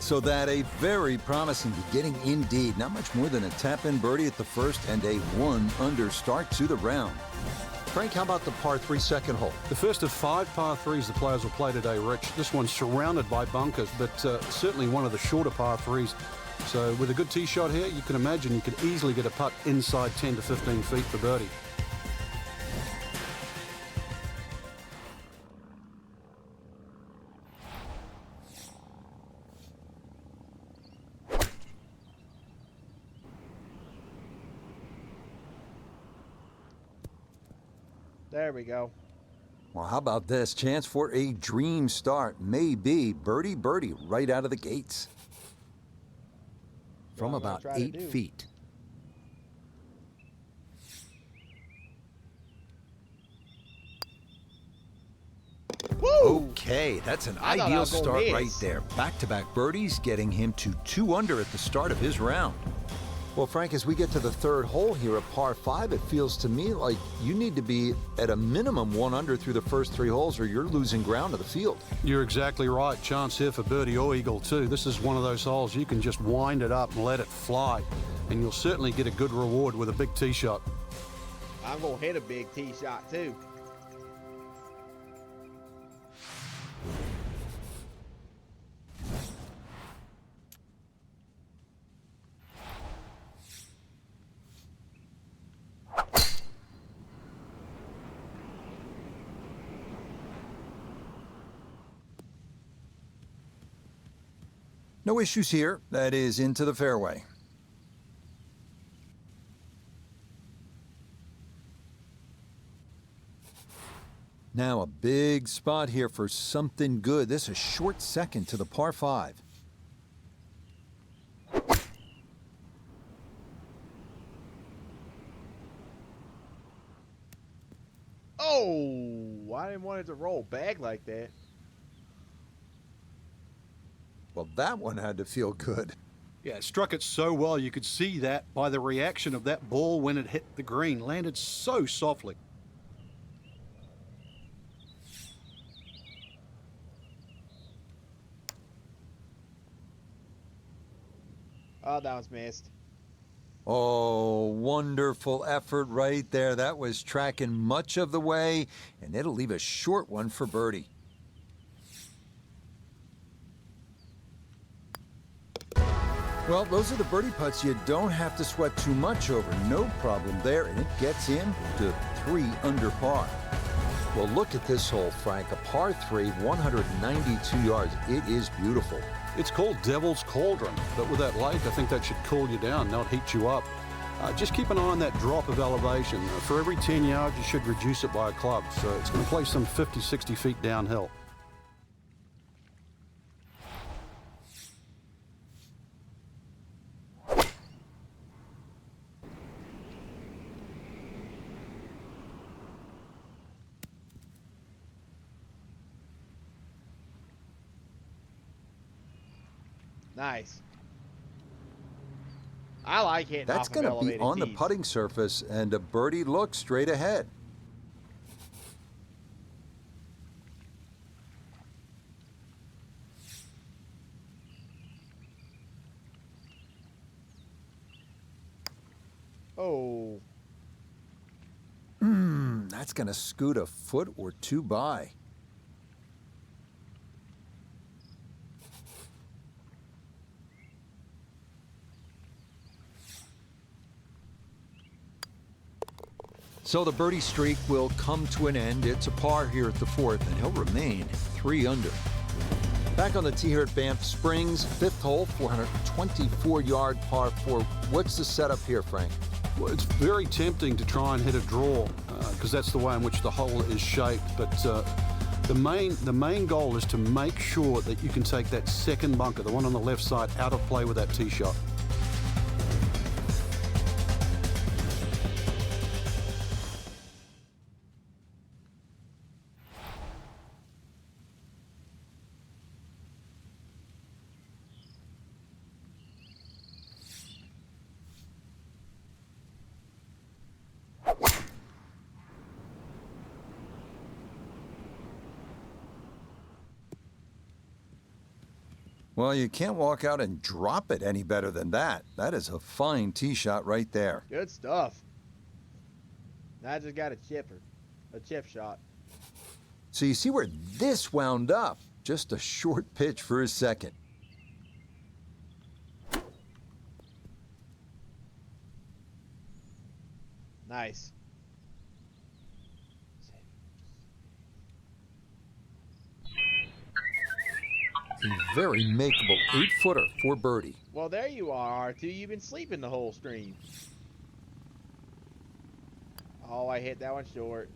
So that a very promising beginning indeed. Not much more than a tap-in birdie at the first and a 1-under start to the round. Frank, how about the par 3 second hole? The first of 5 par 3s the players will play today, Rich. This one's surrounded by bunkers, but certainly one of the shorter par 3s. So with a good tee shot here, you can imagine you could easily get a putt inside 10 to 15 feet for birdie. There we go. Well, how about this? Chance for a dream start. Maybe birdie right out of the gates. From about 8 feet. Woo! Okay, that's an I thought I ideal was going start miss. right there. Back-to-back birdies, getting him to 2 under at the start of his round. Well, Frank, as we get to the third hole here at par 5, it feels to me like you need to be at a minimum 1 under through the first 3 holes, or you're losing ground to the field. You're exactly right. Chance here for birdie or eagle too. This is one of those holes you can just wind it up and let it fly, and you'll certainly get a good reward with a big tee shot. I'm going to hit a big tee shot, too. No issues here. That is into the fairway. Now a big spot here for something good. This is a short second to the par 5. Oh, I didn't want it to roll back like that. Well, that one had to feel good. Yeah, it struck it so well. You could see that by the reaction of that ball when it hit the green. Landed so softly. Oh, that was missed. Oh, wonderful effort right there. That was tracking much of the way, and it'll leave a short one for birdie. Well, those are the birdie putts you don't have to sweat too much over. No problem there, and it gets him to 3 under par. Well, look at this hole, Frank. A par 3, 192 yards. It is beautiful. It's called Devil's Cauldron, but with that lake, I think that should cool you down, not heat you up. Just keep an eye on that drop of elevation. For every 10 yards, you should reduce it by a club, so it's going to play some 50, 60 feet downhill. Nice. I like hitting That's off of going to be elevated on the tees. putting surface, and a birdie look straight ahead. Oh. That's going to scoot a foot or 2 by. So the birdie streak will come to an end. It's a par here at the 4th, and he'll remain 3 under. Back on the tee here at Banff Springs, 5th hole, 424-yard par 4. What's the setup here, Frank? Well, it's very tempting to try and hit a draw because that's the way in which the hole is shaped. But the main goal is to make sure that you can take that second bunker, the one on the left side, out of play with that tee shot. Well, you can't walk out and drop it any better than that. That is a fine tee shot right there. Good stuff. I just got a chip shot. So you see where this wound up. Just a short pitch for his second. Nice. A very makeable 8-footer for birdie. Well, there you are, R2. You've been sleeping the whole stream. Oh, I hit that one short.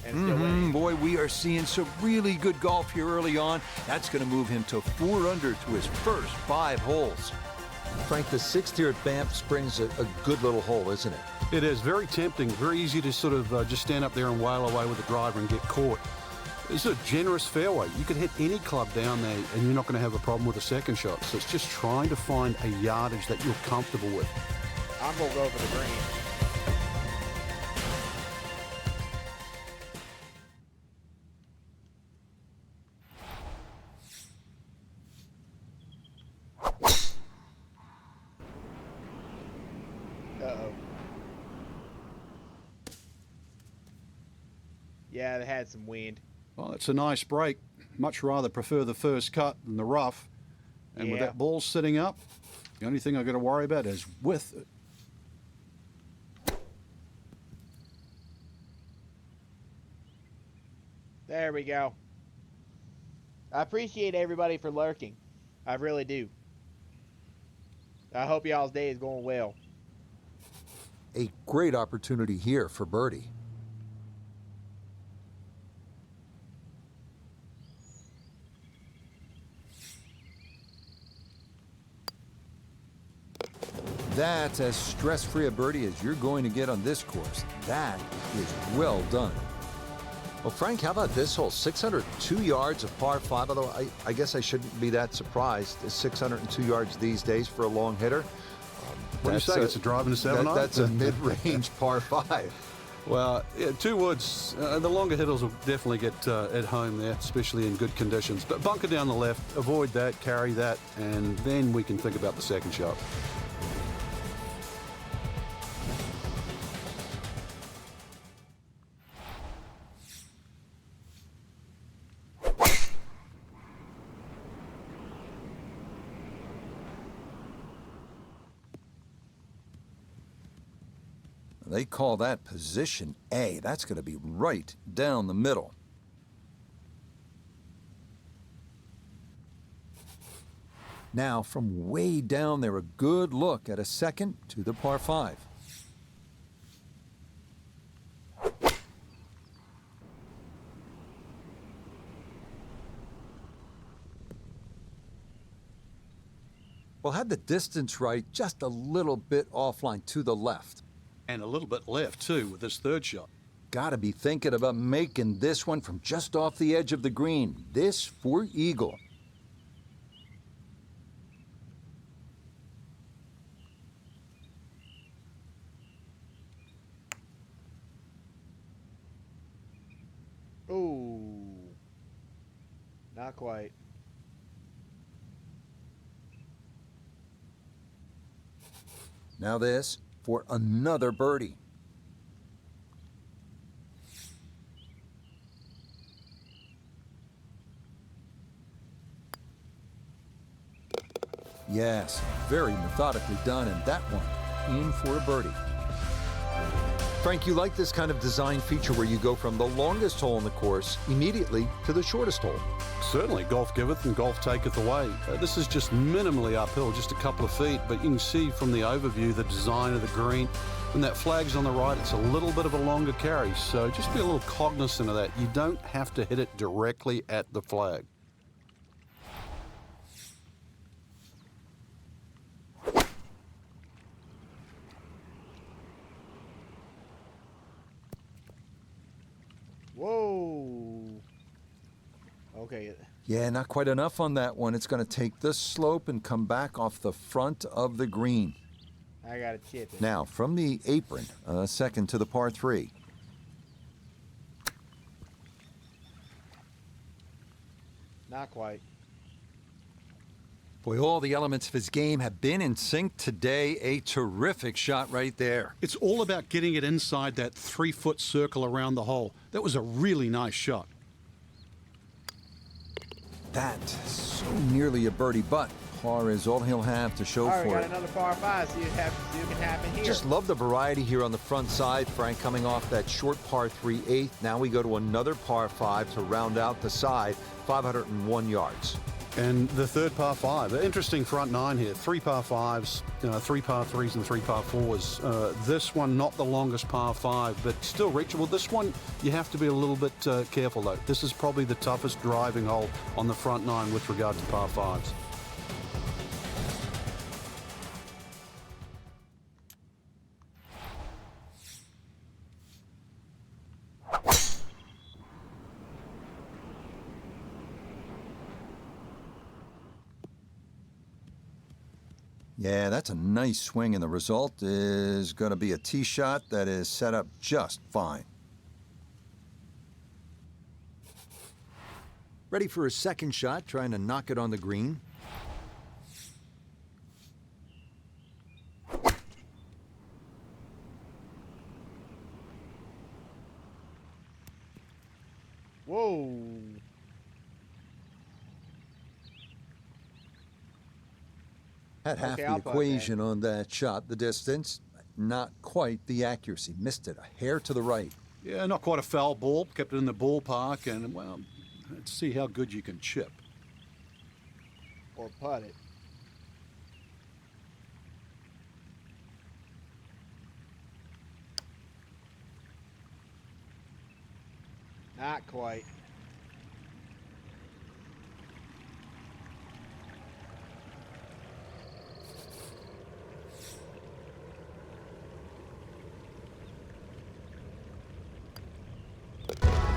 And still winning. Boy, we are seeing some really good golf here early on. That's going to move him to 4 under to his first 5 holes. Frank, the 6th here at Banff Springs, a good little hole, isn't it? It is very tempting, very easy to sort of just stand up there and wail away with the driver and get caught. It's a generous fairway. You could hit any club down there and you're not going to have a problem with a second shot. So it's just trying to find a yardage that you're comfortable with. I'm going to go for the green. Uh-oh. Yeah, they had some wind. Well, it's a nice break. Much rather prefer the first cut than the rough. And with Yeah. that ball sitting up, the only thing I've got to worry about is with it. There we go. I appreciate everybody for lurking. I really do. I hope y'all's day is going well. A great opportunity here for birdie. That's as stress-free a birdie as you're going to get on this course. That is well done. Well, Frank, how about this hole? 602 yards of par 5, although I guess I shouldn't be that surprised. 602 yards these days for a long hitter. What do you say? It's a driving to 7 iron? That's a mid-range par 5. Well, yeah, 2 woods. The longer hitters will definitely get at home there, especially in good conditions. But bunker down the left, avoid that, carry that, and then we can think about the second shot. They call that position A. That's going to be right down the middle. Now, from way down there, a good look at a second to the par 5. Well, had the distance right, just a little bit offline to the left. And a little bit left, too, with this third shot. Gotta be thinking about making this one from just off the edge of the green. This for eagle. Ooh. Not quite. Now this for another birdie. Yes, very methodically done, and that one in for a birdie. Frank, you like this kind of design feature where you go from the longest hole in the course immediately to the shortest hole. Certainly, golf giveth and golf taketh away. This is just minimally uphill, just a couple of feet, but you can see from the overview the design of the green. When that flag's on the right, it's a little bit of a longer carry, so just be a little cognizant of that. You don't have to hit it directly at the flag. Whoa. Okay. Yeah, not quite enough on that one. It's going to take this slope and come back off the front of the green. I got to chip it. Now, from the apron, second to the par 3. Not quite. Boy, all the elements of his game have been in sync today. A terrific shot right there. It's all about getting it inside that 3-foot circle around the hole. That was a really nice shot. That so nearly a birdie, but par is all he'll have to show All right, we for got it. another par 5. See what can happen here. Just love the variety here on the front side, Frank, coming off that short par 3/8. Now we go to another par 5 to round out the side, 501 yards. And the third par 5, an interesting front 9 here. 3 par 5s, 3 par 3s, and 3 par 4s. This one, not the longest par 5, but still reachable. This one, you have to be a little bit careful, though. This is probably the toughest driving hole on the front 9 with regard to par 5s. Yeah, that's a nice swing, and the result is going to be a tee shot that is set up just fine. Ready for a second shot, trying to knock it on the green. Whoa. Had half Okay, the I'll putt equation on that shot. The distance, not quite the accuracy. Missed it a hair to the right. Yeah, not quite a foul ball. Kept it in the ballpark, and, well, let's see how good you can chip. Or putt it. Not quite.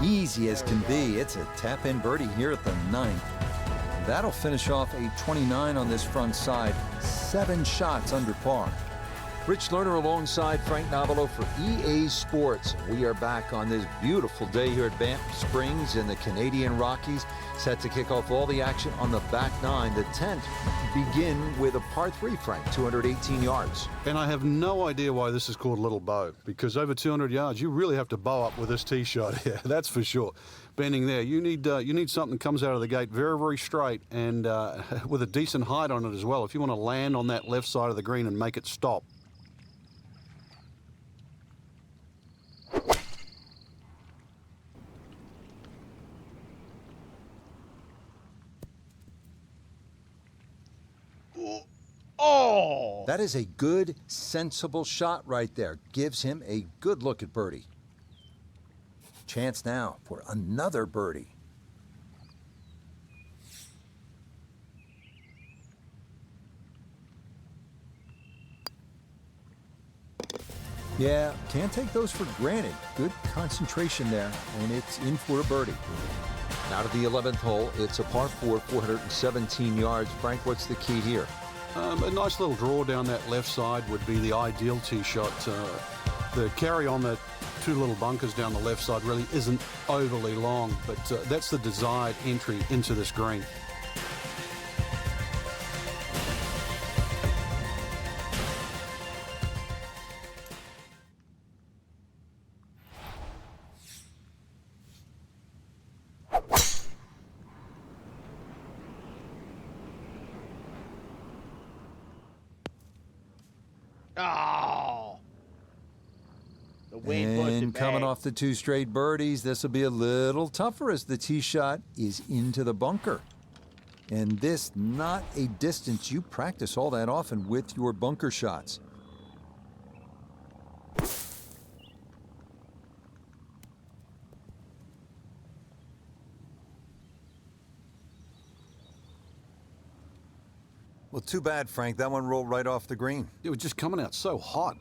Easy as can be. It's a tap-in birdie here at the 9th. That'll finish off a 29 on this front side. 7 shots under par. Rich Lerner alongside Frank Nobilo for EA Sports. We are back on this beautiful day here at Banff Springs in the Canadian Rockies. Set to kick off all the action on the back 9. The 10th begin with a par 3, Frank, 218 yards. And I have no idea why this is called Little Bow, because over 200 yards, you really have to bow up with this tee shot here. That's for sure. Bending there, you need something that comes out of the gate very, very straight and with a decent height on it as well. If you want to land on that left side of the green and make it stop. Oh! That is a good, sensible shot right there. Gives him a good look at birdie. Chance now for another birdie. Yeah, can't take those for granted. Good concentration there, and it's in for a birdie. Now to the 11th hole. It's a par 4, 417 yards. Frank, what's the key here? A nice little draw down that left side would be the ideal tee shot. The carry on the 2 little bunkers down the left side really isn't overly long, but that's the desired entry into this green. Oh! The The wind pushed it And coming back. off the 2 straight birdies, this will be a little tougher as the tee shot is into the bunker. And this not a distance you practice all that often with your bunker shots. Well, too bad, Frank. That one rolled right off the green. It was just coming out so hot.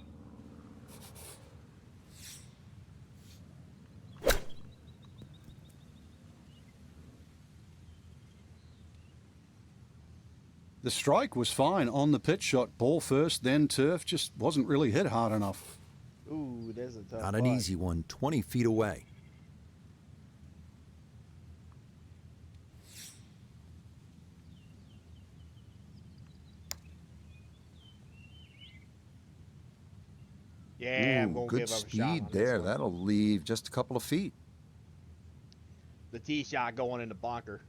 The strike was fine on the pitch shot. Ball first, then turf. Just wasn't really hit hard enough. Ooh, there's a tough Not an putt. easy one, 20 feet away. Yeah, I'm Ooh, gonna good give up a shot speed on this there. one. That'll leave just a couple of feet. The tee shot going in the bunker.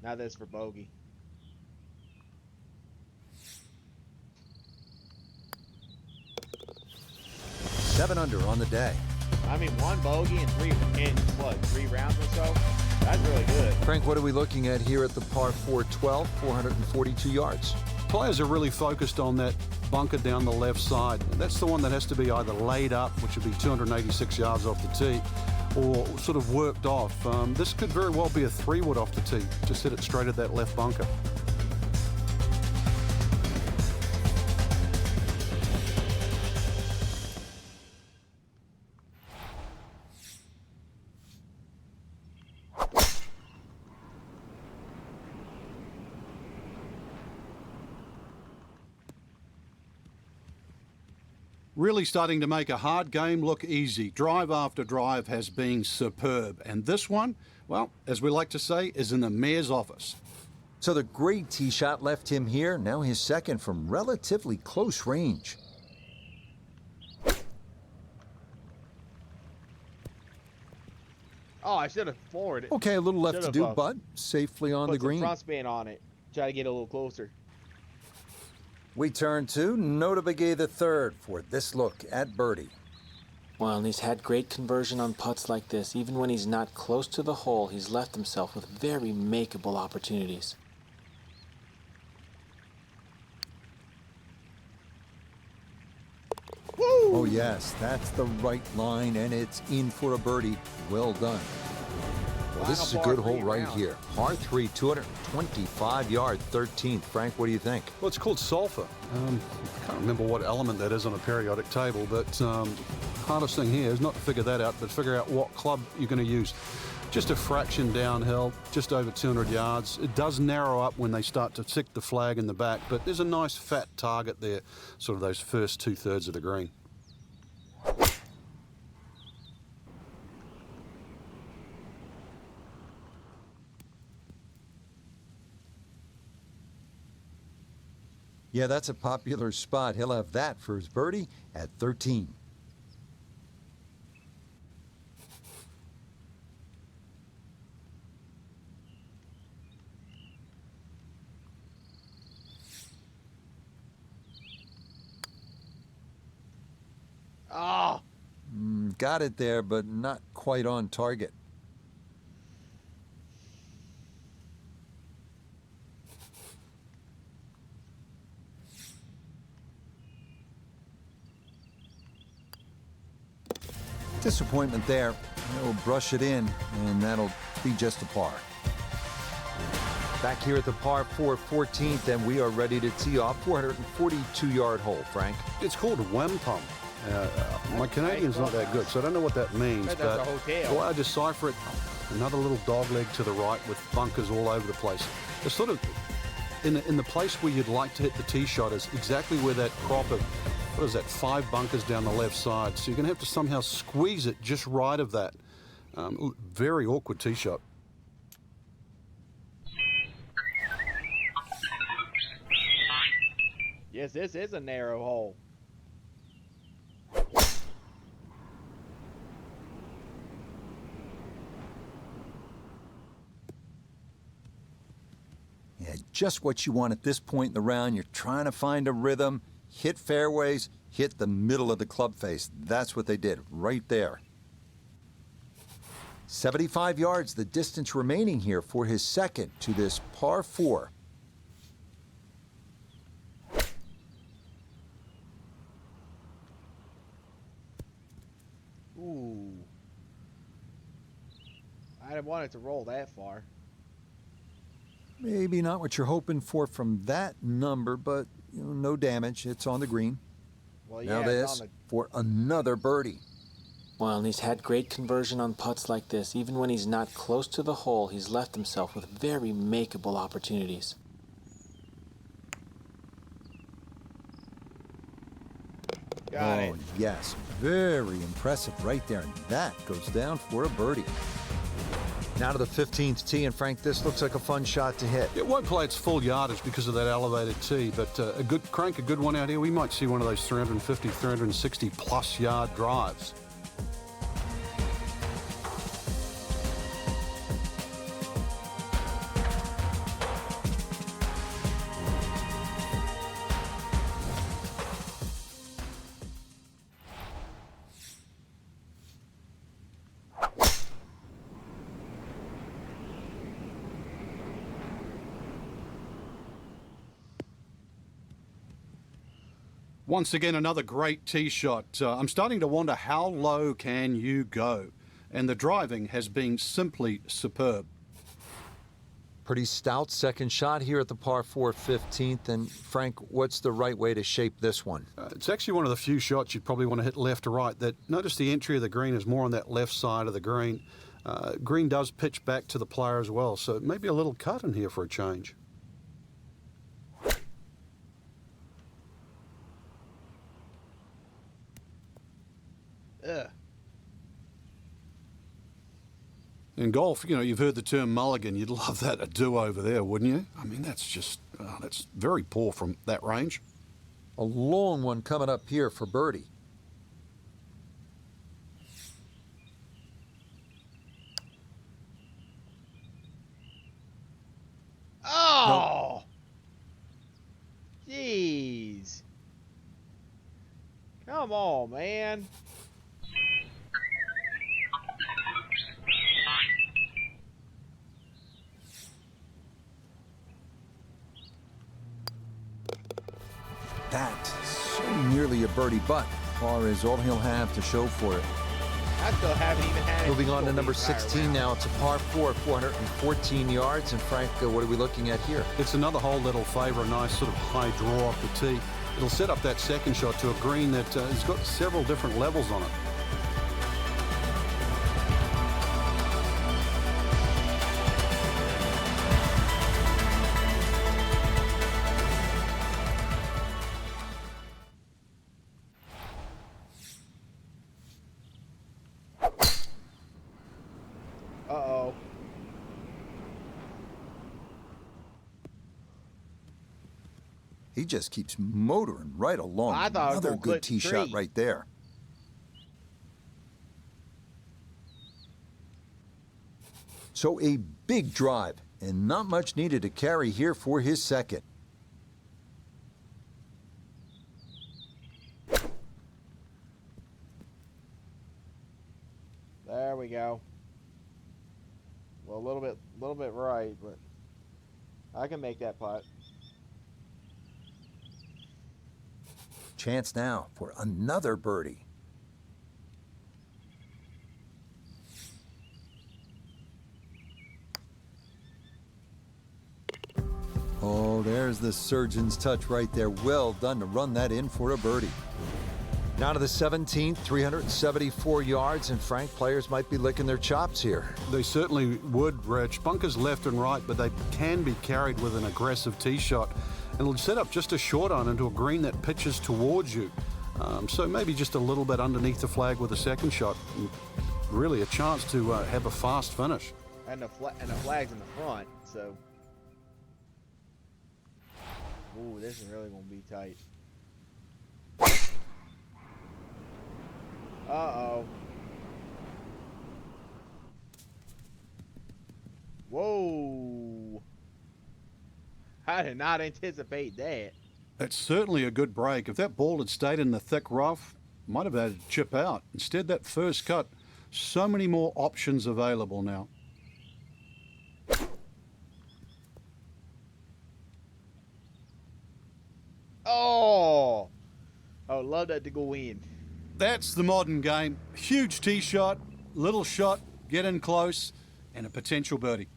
Now this for bogey. Seven under on the day. I mean, one bogey in three rounds or so. That's really good. Frank, what are we looking at here at the par 4 12, 442 yards? Players are really focused on that bunker down the left side. That's the one that has to be either laid up, which would be 286 yards off the tee, or sort of worked off. This could very well be a 3-wood off the tee. Just hit it straight at that left bunker. Really starting to make a hard game look easy. Drive after drive has been superb. And this one, well, as we like to say, is in the mayor's office. So the great tee shot left him here. Now his second from relatively close range. Oh, I should have forwarded. Okay, a little left to Should've, do, but safely on the Put some green. front spin on it. Try to get a little closer. We turn to Nota Begay III for this look at birdie. Well, and he's had great conversion on putts like this. Even when he's not close to the hole, he's left himself with very makeable opportunities. Oh yes, that's the right line, and it's in for a birdie. Well done. Well, this is a good hole right here. Par 3, 225 yard, 13th. Frank, what do you think? Well, it's called sulfur. I can't remember what element that is on a periodic table, but hardest thing here is not to figure that out, but figure out what club you're going to use. Just a fraction downhill, just over 200 yards. It does narrow up when they start to stick the flag in the back, but there's a nice fat target there, sort of those first 2/3 of the green. Yeah, that's a popular spot. He'll have that for his birdie at 13. Oh, Got it there, but not quite on target. Disappointment there. He'll brush it in, and that'll be just a par. Back here at the par 4 14th, and we are ready to tee off 442-yard hole, Frank. It's called Wampum. My Canadian's not that good, so I don't know what that means, Bet but that's a hotel. the way I decipher it, another little dog leg to the right with bunkers all over the place. It's sort of in the place where you'd like to hit the tee shot is exactly where that crop of, what is that, 5 bunkers down the left side. So you're going to have to somehow squeeze it just right of that. Very awkward tee shot. yes, this is a narrow hole. Yeah, just what you want at this point in the round. You're trying to find a rhythm, hit fairways, hit the middle of the club face. That's what they did right there. 75 yards, the distance remaining here for his second to this par 4. Ooh. I didn't want it to roll that far. Maybe not what you're hoping for from that number, but no damage. It's on the green. Well, yeah, Now this for another birdie. Well, and he's had great conversion on putts like this. Even when he's not close to the hole, he's left himself with very makeable opportunities. Got it. Yes, very impressive right there. And that goes down for a birdie. Now to the 15th tee, and Frank, this looks like a fun shot to hit. It won't play its full yardage because of that elevated tee, but a good one out here. We might see one of those 350, 360 plus yard drives. Once again, another great tee shot. I'm starting to wonder, how low can you go? And the driving has been simply superb. Pretty stout second shot here at the par 4 15th. And Frank, what's the right way to shape this one? It's actually one of the few shots you'd probably want to hit left or right. Notice the entry of the green is more on that left side of the green. Green does pitch back to the player as well, so maybe a little cut in here for a change. Ugh. In golf, you've heard the term mulligan. You'd love that, a do-over there, wouldn't you? I mean, that's very poor from that range. A long one coming up here for birdie. Oh! Jeez. Come on, man. That's so nearly a birdie, but par is all he'll have to show for it. I still haven't even had it. Moving on to number the entire 16 round. now. It's a par 4, 414 yards. And Frank, what are we looking at here? It's another hole that'll favour a nice sort of high draw off the tee. It'll set up that second shot to a green that has got several different levels on it. Uh-oh. He just keeps motoring right along. I thought it was Another gonna good clip tee the shot tree. right there. So a big drive, and not much needed to carry here for his second. There we go. Well, a little bit right, but I can make that putt. Chance now for another birdie. Oh, there's the surgeon's touch right there. Well done to run that in for a birdie. Now to the 17th, 374 yards. And Frank, players might be licking their chops here. They certainly would, Rich. Bunkers left and right, but they can be carried with an aggressive tee shot. And it'll set up just a short iron into a green that pitches towards you. So maybe just a little bit underneath the flag with a second shot. Really a chance to have a fast finish. And the flag's in the front, so. Ooh, this is really gonna be tight. Uh-oh. Whoa. I did not anticipate that. That's certainly a good break. If that ball had stayed in the thick rough, might have had to chip out. Instead, that first cut, so many more options available now. Oh, I would love that to go in. That's the modern game. Huge tee shot, little shot, get in close, and a potential birdie.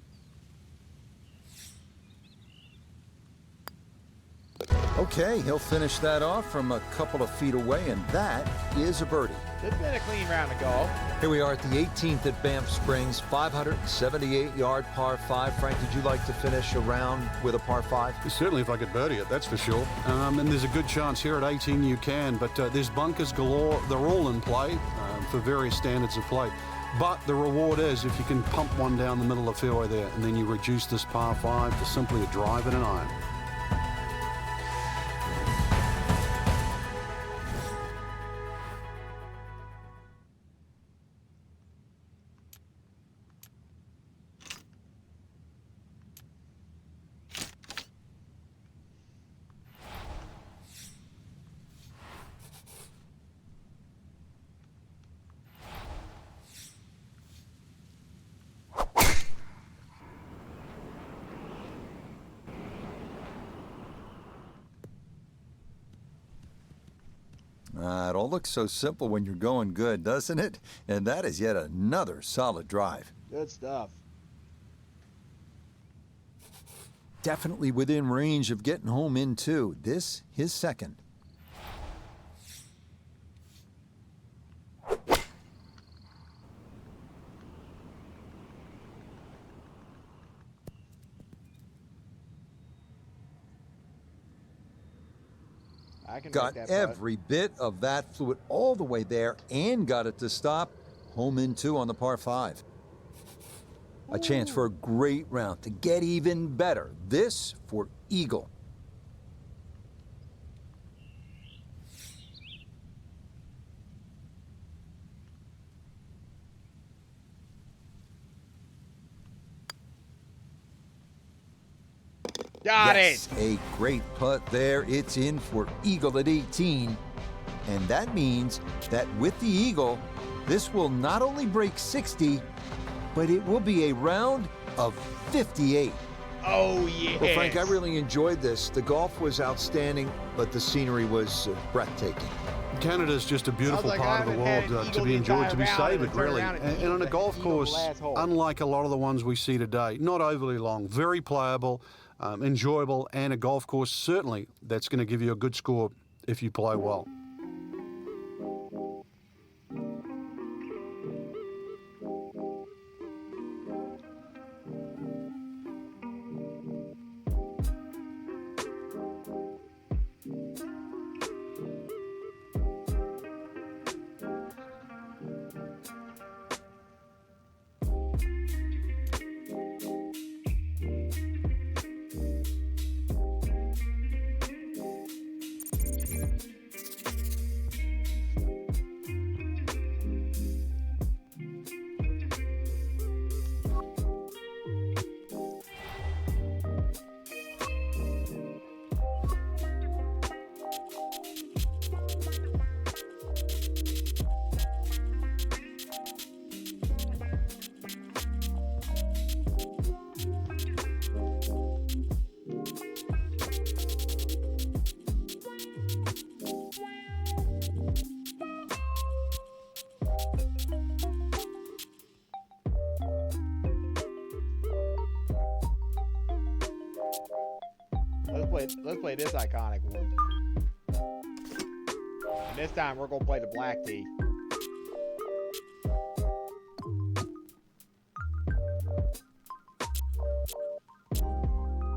Okay, he'll finish that off from a couple of feet away, and that is a birdie. It's been a clean round of golf. Here we are at the 18th at Banff Springs, 578-yard par 5. Frank, did you like to finish a round with a par 5? Certainly if I could birdie it, that's for sure. And there's a good chance here at 18 you can, but there's bunkers galore. They're all in play for various standards of play. But the reward is if you can pump one down the middle of the fairway there, and then you reduce this par 5 to simply a drive and an iron. It all looks so simple when you're going good, doesn't it? And that is yet another solid drive. Good stuff. Definitely within range of getting home in two. This, his second. I can Got make that putt. every bit of that, flew it all the way there and got it to stop. Home in two on the par 5. A chance for a great round to get even better. This for eagle. Got Yes, it. a great putt there. It's in for eagle at 18. And that means that with the eagle, this will not only break 60, but it will be a round of 58. Oh, yeah. Well, Frank, I really enjoyed this. The golf was outstanding, but the scenery was breathtaking. Canada's just a beautiful Sounds like part I of the haven't had world an to eagle be the enjoyed, to be entire round and savoured, turn really. around and And on a eagle golf the course, last hole. unlike a lot of the ones we see today, not overly long, very playable, enjoyable, and a golf course certainly that's going to give you a good score if you play well. Let's play this iconic one. And this time we're gonna play the black tee.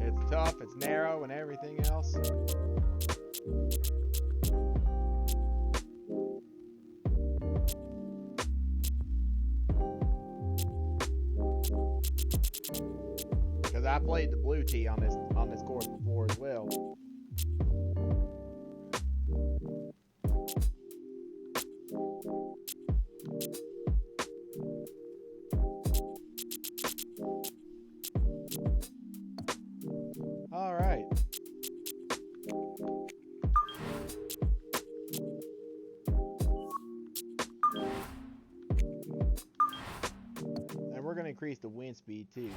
It's tough, it's narrow, and everything else. Because I played the blue tee on this course before as well. All right. increase the wind speed too.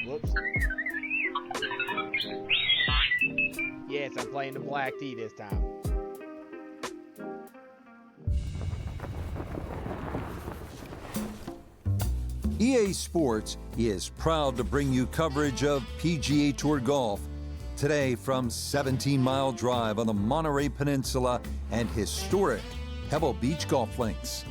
Whoops. Yes, I'm playing the black tee this time. EA Sports is proud to bring you coverage of PGA Tour golf. Today from 17 Mile Drive on the Monterey Peninsula and historic Pebble Beach golf links.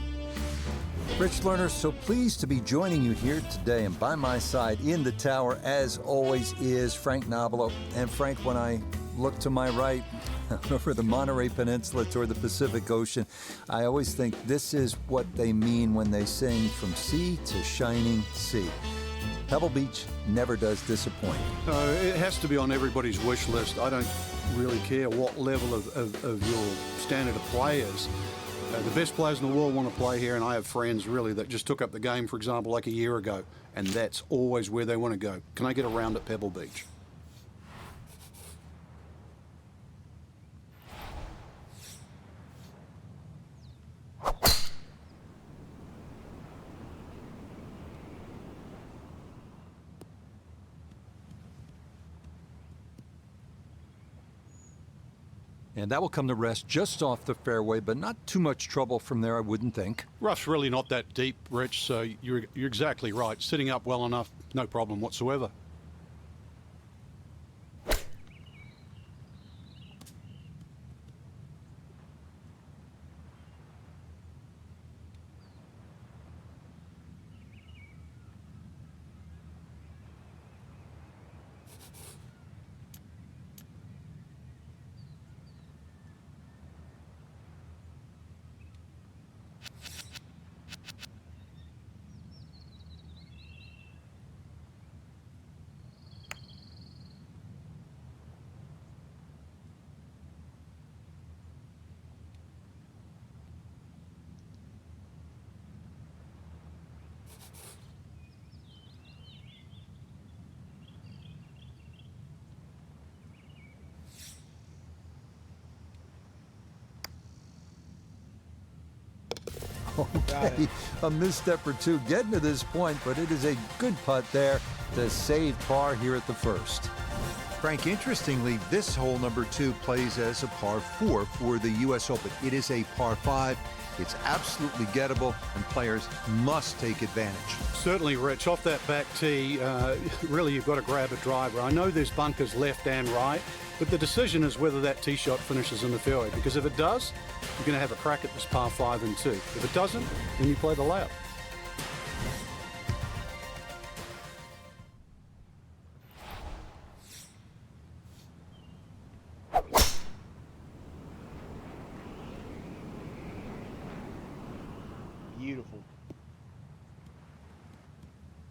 Rich Lerner, so pleased to be joining you here today, and by my side in the tower, as always, is Frank Nobilo. And Frank, when I look to my right over the Monterey Peninsula toward the Pacific Ocean, I always think this is what they mean when they sing "From Sea to Shining Sea." Pebble Beach never does disappoint. It has to be on everybody's wish list. I don't really care what level of your standard of play is. The best players in the world want to play here, and I have friends really that just took up the game, for example, like a year ago, and that's always where they want to go. Can I get a round at Pebble Beach? And that will come to rest just off the fairway, but not too much trouble from there, I wouldn't think. Rough's really not that deep, Rich, so you're exactly right. Sitting up well enough, no problem whatsoever. Okay, a misstep or two getting to this point, but it is a good putt there to save par here at the first. Frank, interestingly, this hole number 2 plays as a par 4 for the U.S. Open. It is a par 5. It's absolutely gettable, and players must take advantage. Certainly, Rich. Off that back tee, really you've got to grab a driver. I know there's bunkers left and right, but the decision is whether that tee shot finishes in the fairway, because if it does, you're going to have a crack at this par 5 and 2. If it doesn't, then you play the layup. Beautiful.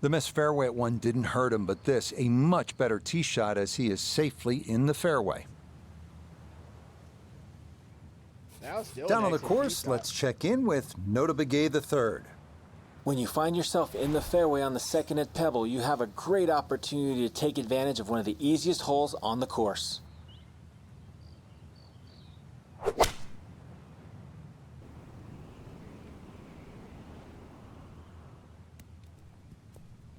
The missed fairway at one didn't hurt him, but this, a much better tee shot as he is safely in the fairway. Down on the course, let's check in with Notah Begay III. When you find yourself in the fairway on the second at Pebble, you have a great opportunity to take advantage of one of the easiest holes on the course.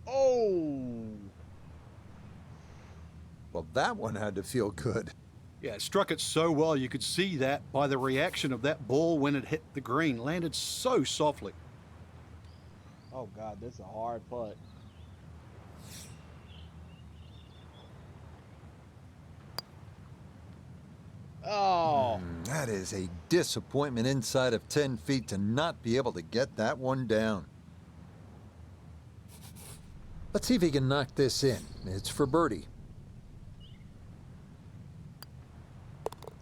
Oh! Well, that one had to feel good. Yeah, it struck it so well. You could see that by the reaction of that ball when it hit the green. Landed so softly. Oh, God, this is a hard putt. Oh. That is a disappointment inside of 10 feet to not be able to get that one down. Let's see if he can knock this in. It's for birdie.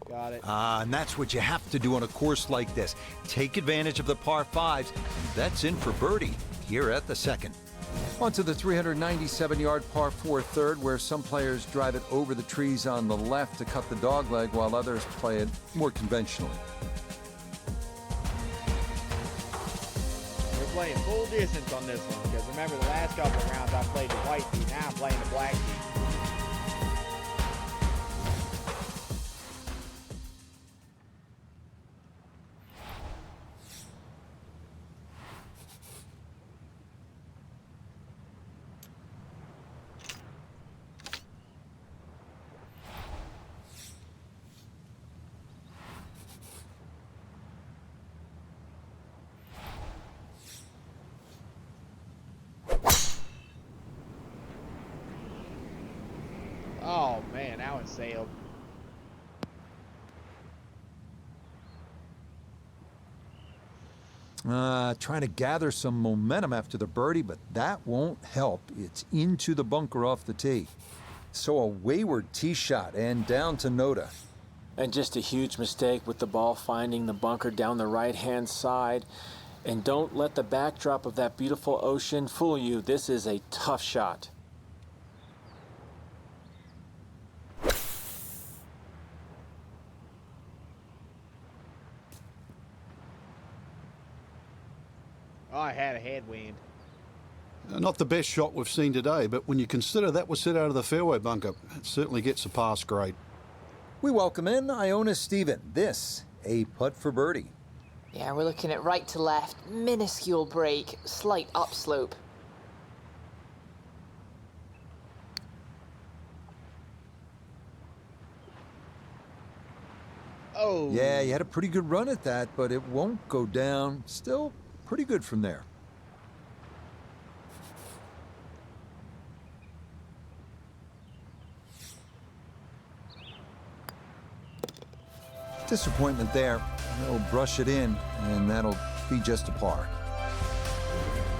Got it. And that's what you have to do on a course like this. Take advantage of the par 5s. That's in for birdie here at the second. Onto the 397-yard par 4 third, where some players drive it over the trees on the left to cut the dogleg, while others play it more conventionally. We're playing full distance on this one, because remember the last couple of rounds I played the white tee, now I'm playing the black tee. man, that one sailed. Trying to gather some momentum after the birdie, but that won't help. It's into the bunker off the tee. So a wayward tee shot and down to Noda. And just a huge mistake with the ball finding the bunker down the right-hand side. And don't let the backdrop of that beautiful ocean fool you. This is a tough shot. Oh, I had a headwind. Not the best shot we've seen today, but when you consider that was set out of the fairway bunker, it certainly gets a pass grade. We welcome in Iona Stephen. This, a putt for birdie. Yeah, we're looking at right to left, minuscule break, slight upslope. Oh. Yeah, you had a pretty good run at that, but it won't go down. Still pretty good from there. Disappointment there. They'll brush it in, and that'll be just a par.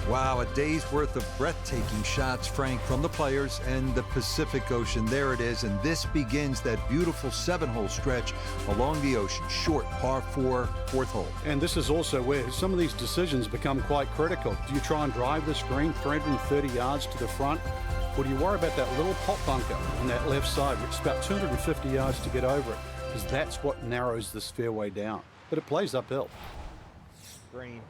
Wow, a day's worth of breathtaking shots, Frank, from the players and the Pacific Ocean. There it is, and this begins that beautiful 7-hole stretch along the ocean. Short, par 4, 4th hole. And this is also where some of these decisions become quite critical. Do you try and drive this green 330 yards to the front, or do you worry about that little pot bunker on that left side, which is about 250 yards to get over it? Because that's what narrows this fairway down. But it plays uphill. Green.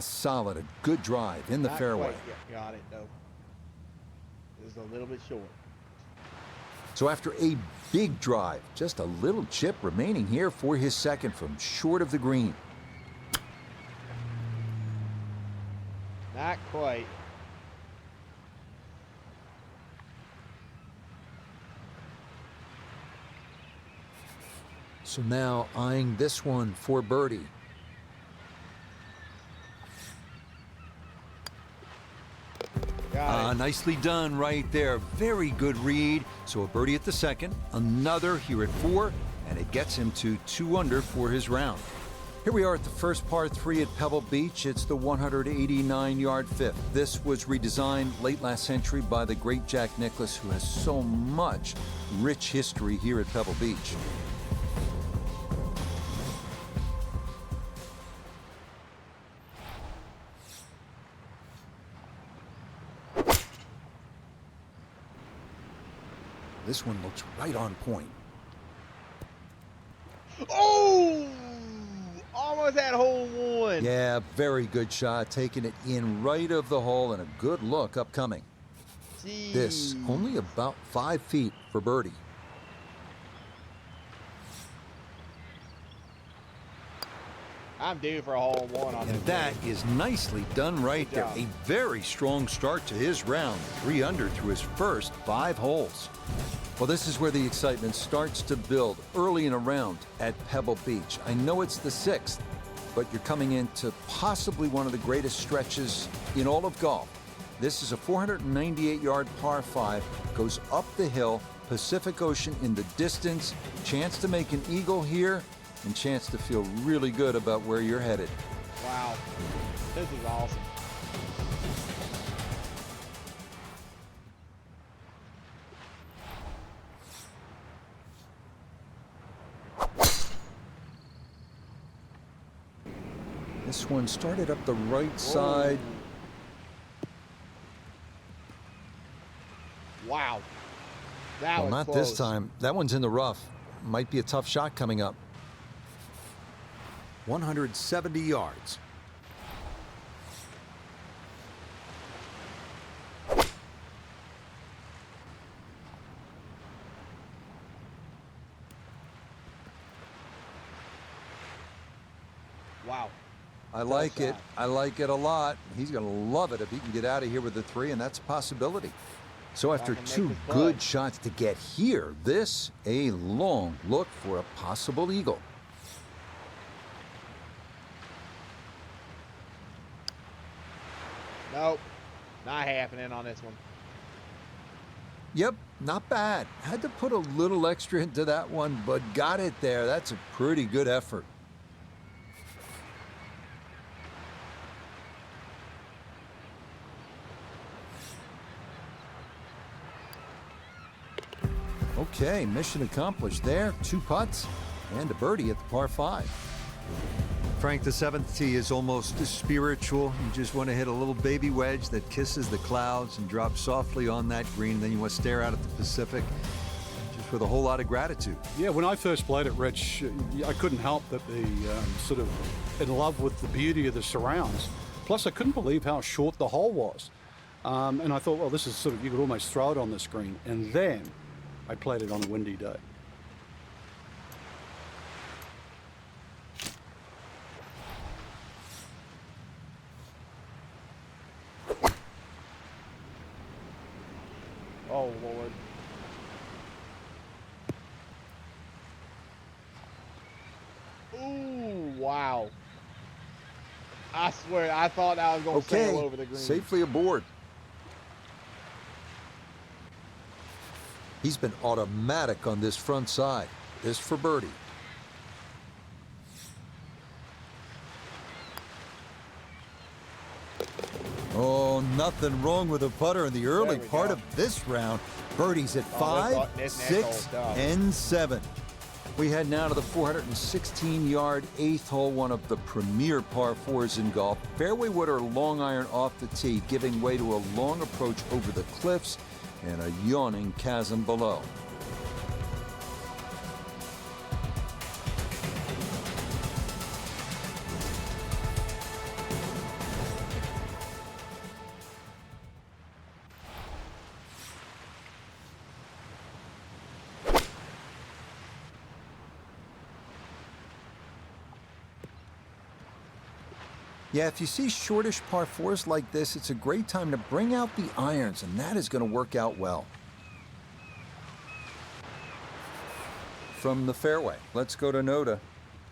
Solid. A good drive in the Not fairway. quite yet. Got it, though. This is a little bit short. So after a big drive, just a little chip remaining here for his second from short of the green. Not quite. So now eyeing this one for birdie. Got it. Nicely done right there. Very good read. So a birdie at the second, another here at 4, and it gets him to 2 under for his round. Here we are at the first par 3 at Pebble Beach. It's the 189-yard fifth. This was redesigned late last century by the great Jack Nicklaus, who has so much rich history here at Pebble Beach. This one looks right on point. Oh! Almost had hole one. Yeah, very good shot. Taking it in right of the hole and a good look upcoming. Jeez. This only about 5 feet for birdie. I'm due for a hole one on this. And that is nicely done right there. Good job. A very strong start to his round. 3 under through his first 5 holes. Well, this is where the excitement starts to build early in a round at Pebble Beach. I know it's the 6th, but you're coming into possibly one of the greatest stretches in all of golf. This is a 498-yard par 5, goes up the hill, Pacific Ocean in the distance, chance to make an eagle here, and chance to feel really good about where you're headed. Wow. This is awesome. This one started up the right side. Wow. That Well, was not close. this time. That one's in the rough. Might be a tough shot coming up. 170 yards. Wow. I like it. shot. I like it a lot. He's going to love it if he can get out of here with the 3, and that's a possibility. So after can make 2 this good bud. shots to get here, this a long look for a possible eagle. Nope. Not happening on this one. Yep, not bad. Had to put a little extra into that one, but got it there. That's a pretty good effort. Okay, mission accomplished there. 2 putts and a birdie at the par 5. Frank, the 7th tee is almost spiritual. You just want to hit a little baby wedge that kisses the clouds and drops softly on that green. Then you want to stare out at the Pacific just with a whole lot of gratitude. Yeah, when I first played it, Rich, I couldn't help but be sort of in love with the beauty of the surrounds. Plus, I couldn't believe how short the hole was. And I thought, well, this is sort of, you could almost throw it on the screen. And then I played it on a windy day. Oh, Lord. Ooh, wow. I swear, I thought I was going to sail over the green. Safely aboard. He's been automatic on this front side. This for birdie. Oh, nothing wrong with a putter in the early part of this round. Birdies at 5, 6, and 7. We head now to the 416-yard 8th hole, one of the premier par 4s in golf. Fairway wood or long iron off the tee, giving way to a long approach over the cliffs and a yawning chasm below. Yeah, if you see shortish par 4s like this, it's a great time to bring out the irons, and that is going to work out well. From the fairway, let's go to Noda.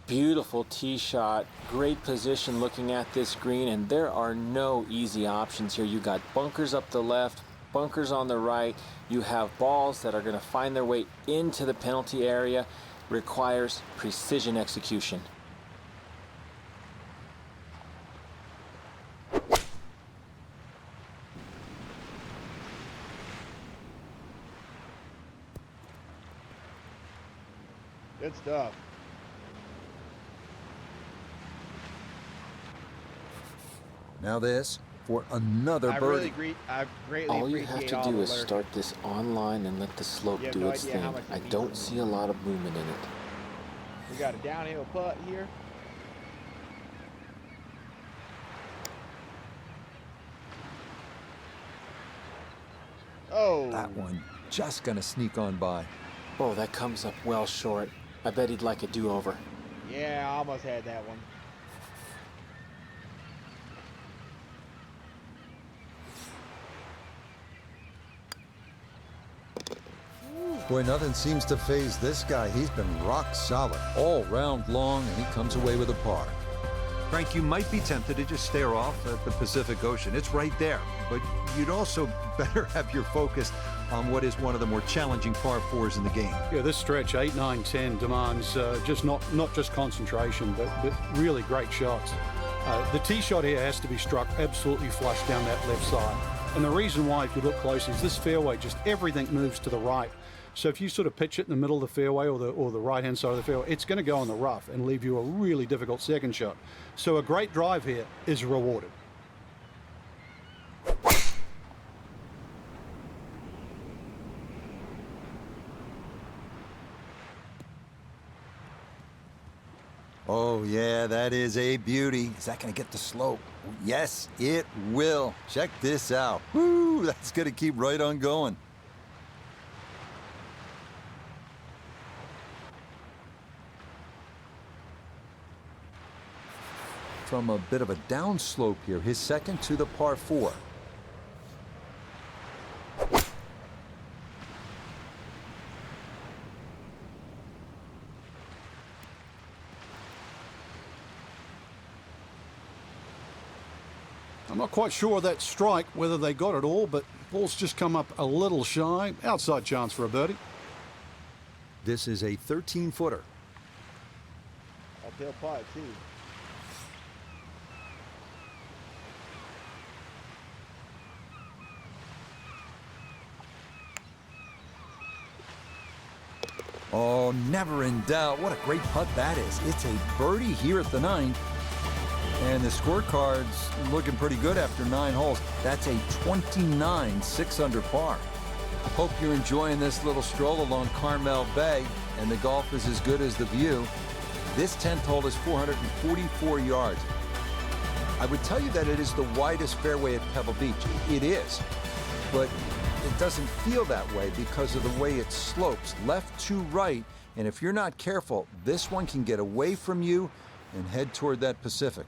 Beautiful tee shot, great position looking at this green, and there are no easy options here. You got bunkers up the left, bunkers on the right. You have balls that are going to find their way into the penalty area. Requires precision execution. Good stuff. Now this for another birdie. I greatly all you appreciate have to do is alert. start this online and let the slope You have do no its idea how thing. much I it means don't to see a lot of movement in it. We got a downhill putt here. Oh. That one just going to sneak on by. Oh, that comes up well short. I bet he'd like a do-over. Yeah, I almost had that one. Boy, nothing seems to phase this guy. He's been rock solid all round long, and he comes away with a par. Frank, you might be tempted to just stare off at the Pacific Ocean. It's right there, but you'd also better have your focus on what is one of the more challenging par 4s in the game. Yeah, this stretch, 8, 9, 10, demands just not just concentration, but really great shots. The tee shot here has to be struck absolutely flush down that left side. And the reason why, if you look closely, is this fairway, just everything moves to the right. So if you sort of pitch it in the middle of the fairway or the right-hand side of the fairway, it's going to go in the rough and leave you a really difficult second shot. So a great drive here is rewarded. Oh, yeah, that is a beauty. Is that going to get the slope? Yes, it will. Check this out. Woo, that's going to keep right on going. From a bit of a downslope here, his second to the par 4. I'm not quite sure of that strike, whether they got it all, but ball's just come up a little shy. Outside chance for a birdie. This is a 13-footer. Uphill putt, too. Oh, never in doubt. What a great putt that is. It's a birdie here at the 9th. And the scorecard's looking pretty good after 9 holes. That's a 29 6-under par. Hope you're enjoying this little stroll along Carmel Bay, and the golf is as good as the view. This 10th hole is 444 yards. I would tell you that it is the widest fairway at Pebble Beach. It is, but it doesn't feel that way because of the way it slopes left to right. And if you're not careful, this one can get away from you and head toward that Pacific.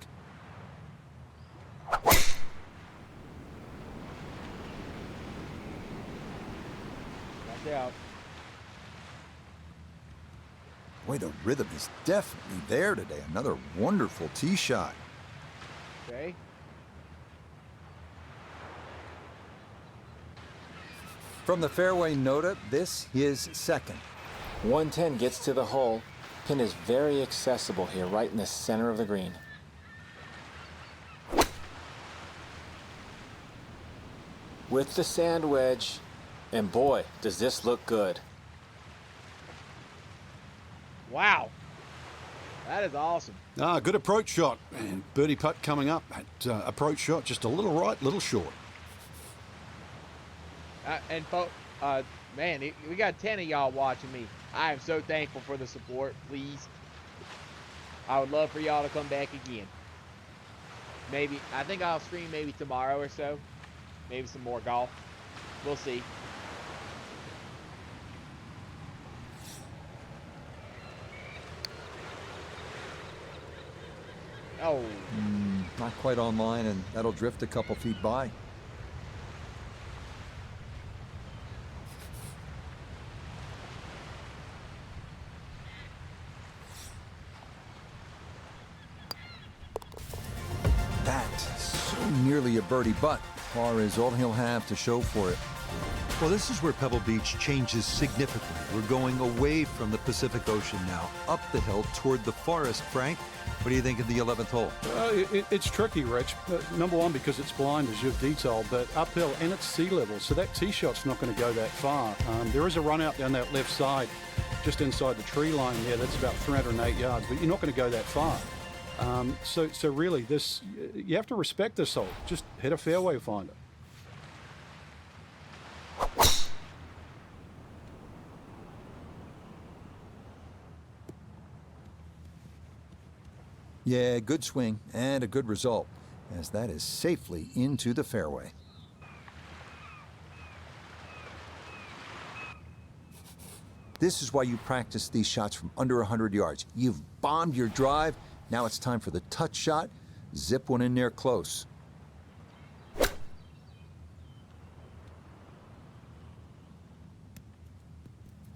Watch out. Boy, the rhythm is definitely there today. Another wonderful tee shot. Okay. From the fairway Nota, this is second. 110 gets to the hole. Pin is very accessible here, right in the center of the green. With the sand wedge, and boy, does this look good. Wow. That is awesome. Good approach shot. And birdie putt coming up. That approach shot just a little right, little short. Man, we got 10 of y'all watching me. I am so thankful for the support. Please, I would love for y'all to come back again. Maybe, I think I'll stream maybe tomorrow or so. Maybe some more golf. We'll see. Oh. Not quite online, and that'll drift a couple feet by. Nearly a birdie, but par is all he'll have to show for it. Well, this is where Pebble Beach changes significantly. We're going away from the Pacific Ocean now, up the hill toward the forest. Frank, what do you think of the 11th hole? It's tricky, Rich. Number one, because it's blind, as you've detailed, but uphill and it's sea level, so that tee shot's not going to go that far. There is a run out down that left side, just inside the tree line there. That's about 308 yards, but you're not going to go that far. So really, this, you have to respect this hole. Just hit a fairway finder. Yeah, good swing and a good result, as that is safely into the fairway. This is why you practice these shots from under 100 yards. You've bombed your drive. Now it's time for the touch shot. Zip one in there close.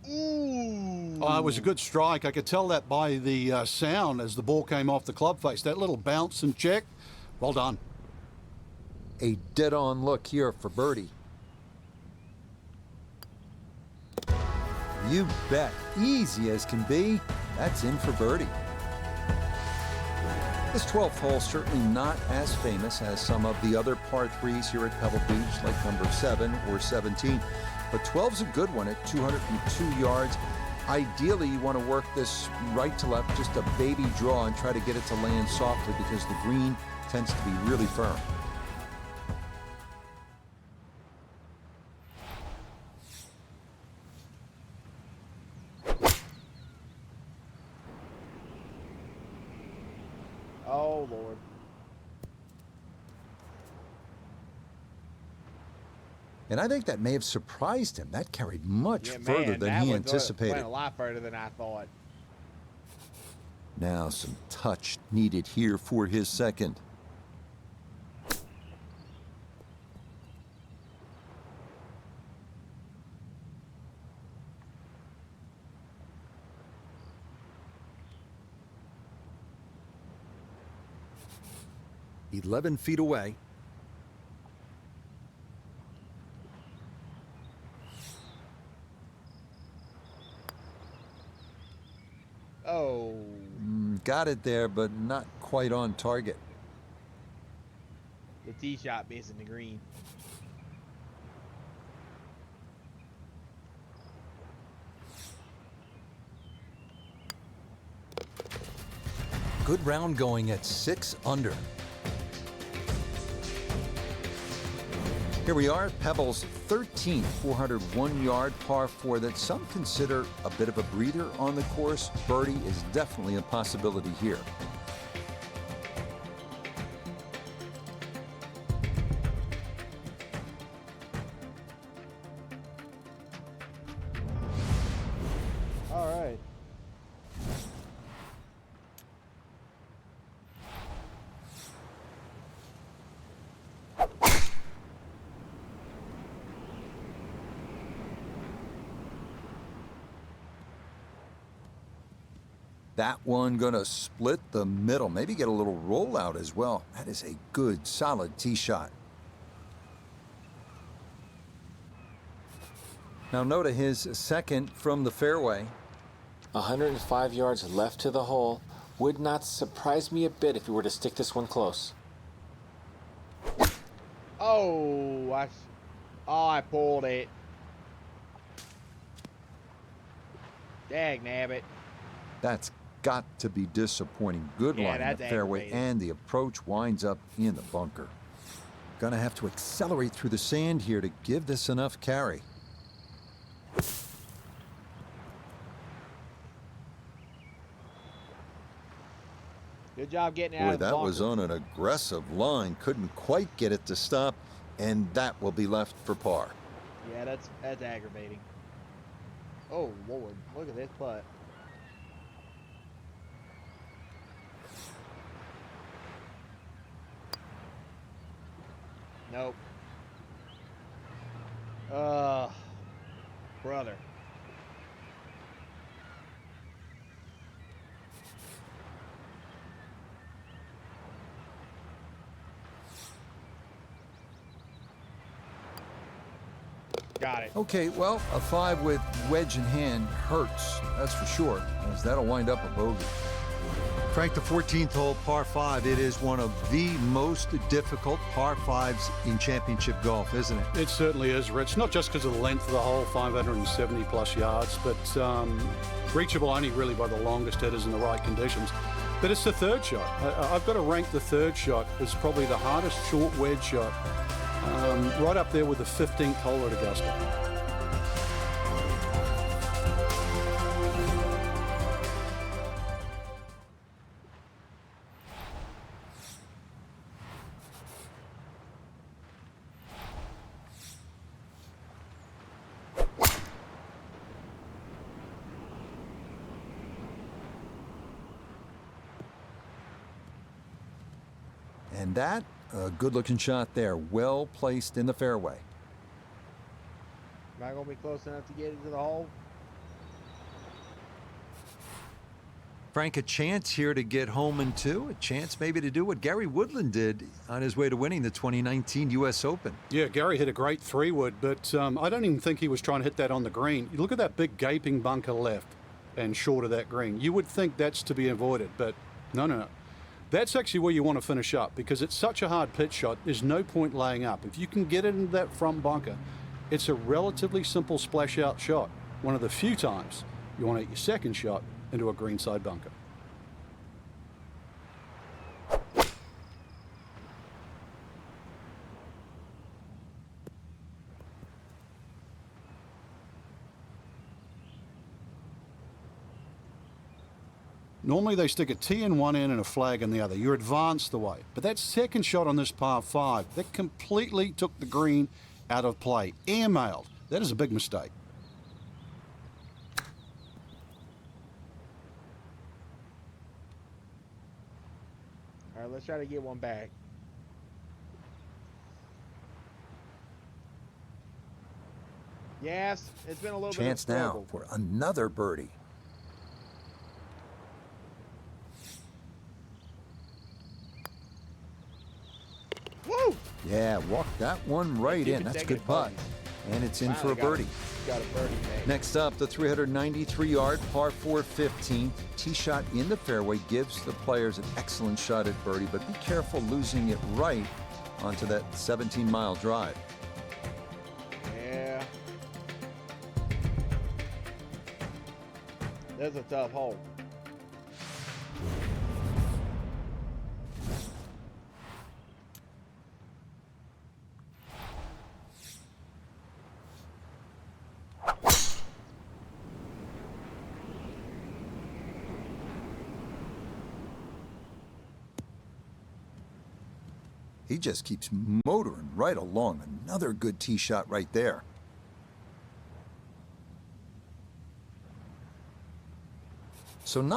Ooh. Oh, it was a good strike. I could tell that by the sound as the ball came off the club face. That little bounce and check. Well done. A dead-on look here for birdie. You bet. Easy as can be. That's in for birdie. This 12th hole certainly not as famous as some of the other par 3s here at Pebble Beach, like number 7 or 17. But 12's a good one at 202 yards. Ideally, you want to work this right to left, just a baby draw, and try to get it to land softly because the green tends to be really firm. Oh, Lord. And I think that may have surprised him. That carried much Yeah, further man, than that he went anticipated. a lot further than I thought. Now some touch needed here for his second. "11 feet away." Oh. Got it there, but not quite on target. The tee shot missing the green. Good round going at 6 under. Here we are at Pebbles' 13th 401-yard par 4 that some consider a bit of a breather on the course. Birdie is definitely a possibility here. All right. That one gonna split the middle, maybe get a little rollout as well. That is a good, solid tee shot. Now Nota his second from the fairway. 105 yards left to the hole. Would not surprise me a bit if we were to stick this one close. Oh, I pulled it. Dag nabbit. That's got to be disappointing. Good Yeah, line in that's the fairway, aggravating. and the approach winds up in the bunker. Gonna have to accelerate through the sand here to give this enough carry. Good job getting out Boy, of the that bunker. was on an aggressive line. Couldn't quite get it to stop, and that will be left for par. Yeah, that's aggravating. Oh Lord, look at this putt. Nope. Brother. Got it. Okay, well, a 5 with wedge in hand hurts, that's for sure, as that'll wind up a bogey. Frank, the 14th hole, par 5, it is one of the most difficult par 5s in championship golf, isn't it? It certainly is, Rich. Not just because of the length of the hole, 570 plus yards, but reachable only really by the longest hitters in the right conditions. But it's the third shot. I've got to rank the third shot as probably the hardest short wedge shot, right up there with the 15th hole at Augusta. And that, a good-looking shot there, well placed in the fairway. Am I gonna be close enough to get into the hole? Frank, a chance here to get home in 2, a chance maybe to do what Gary Woodland did on his way to winning the 2019 U.S. Open. Yeah, Gary hit a great 3-wood, but I don't even think he was trying to hit that on the green. You look at that big gaping bunker left and short of that green. You would think that's to be avoided, but no. That's actually where you want to finish up because it's such a hard pitch shot. There's no point laying up. If you can get it into that front bunker, it's a relatively simple splash out shot. One of the few times you want to hit your second shot into a greenside bunker. Normally they stick a tee in one end and a flag in the other. You're advanced the way. But that second shot on this par 5, that completely took the green out of play. Airmailed. That is a big mistake. All right, let's try to get one back. Yes, it's been a little Chance bit of a now struggle. for another birdie. Woo! Yeah, walk that one right in. That's a good consecutive putt. birdies. And it's in for Finally a got it. birdie. got a birdie made. Next up, the 393-yard par 4 15. Tee shot in the fairway gives the players an excellent shot at birdie, but be careful losing it right onto that 17-mile drive. Yeah. That's a tough hole. He just keeps motoring right along. Another good tee shot right there.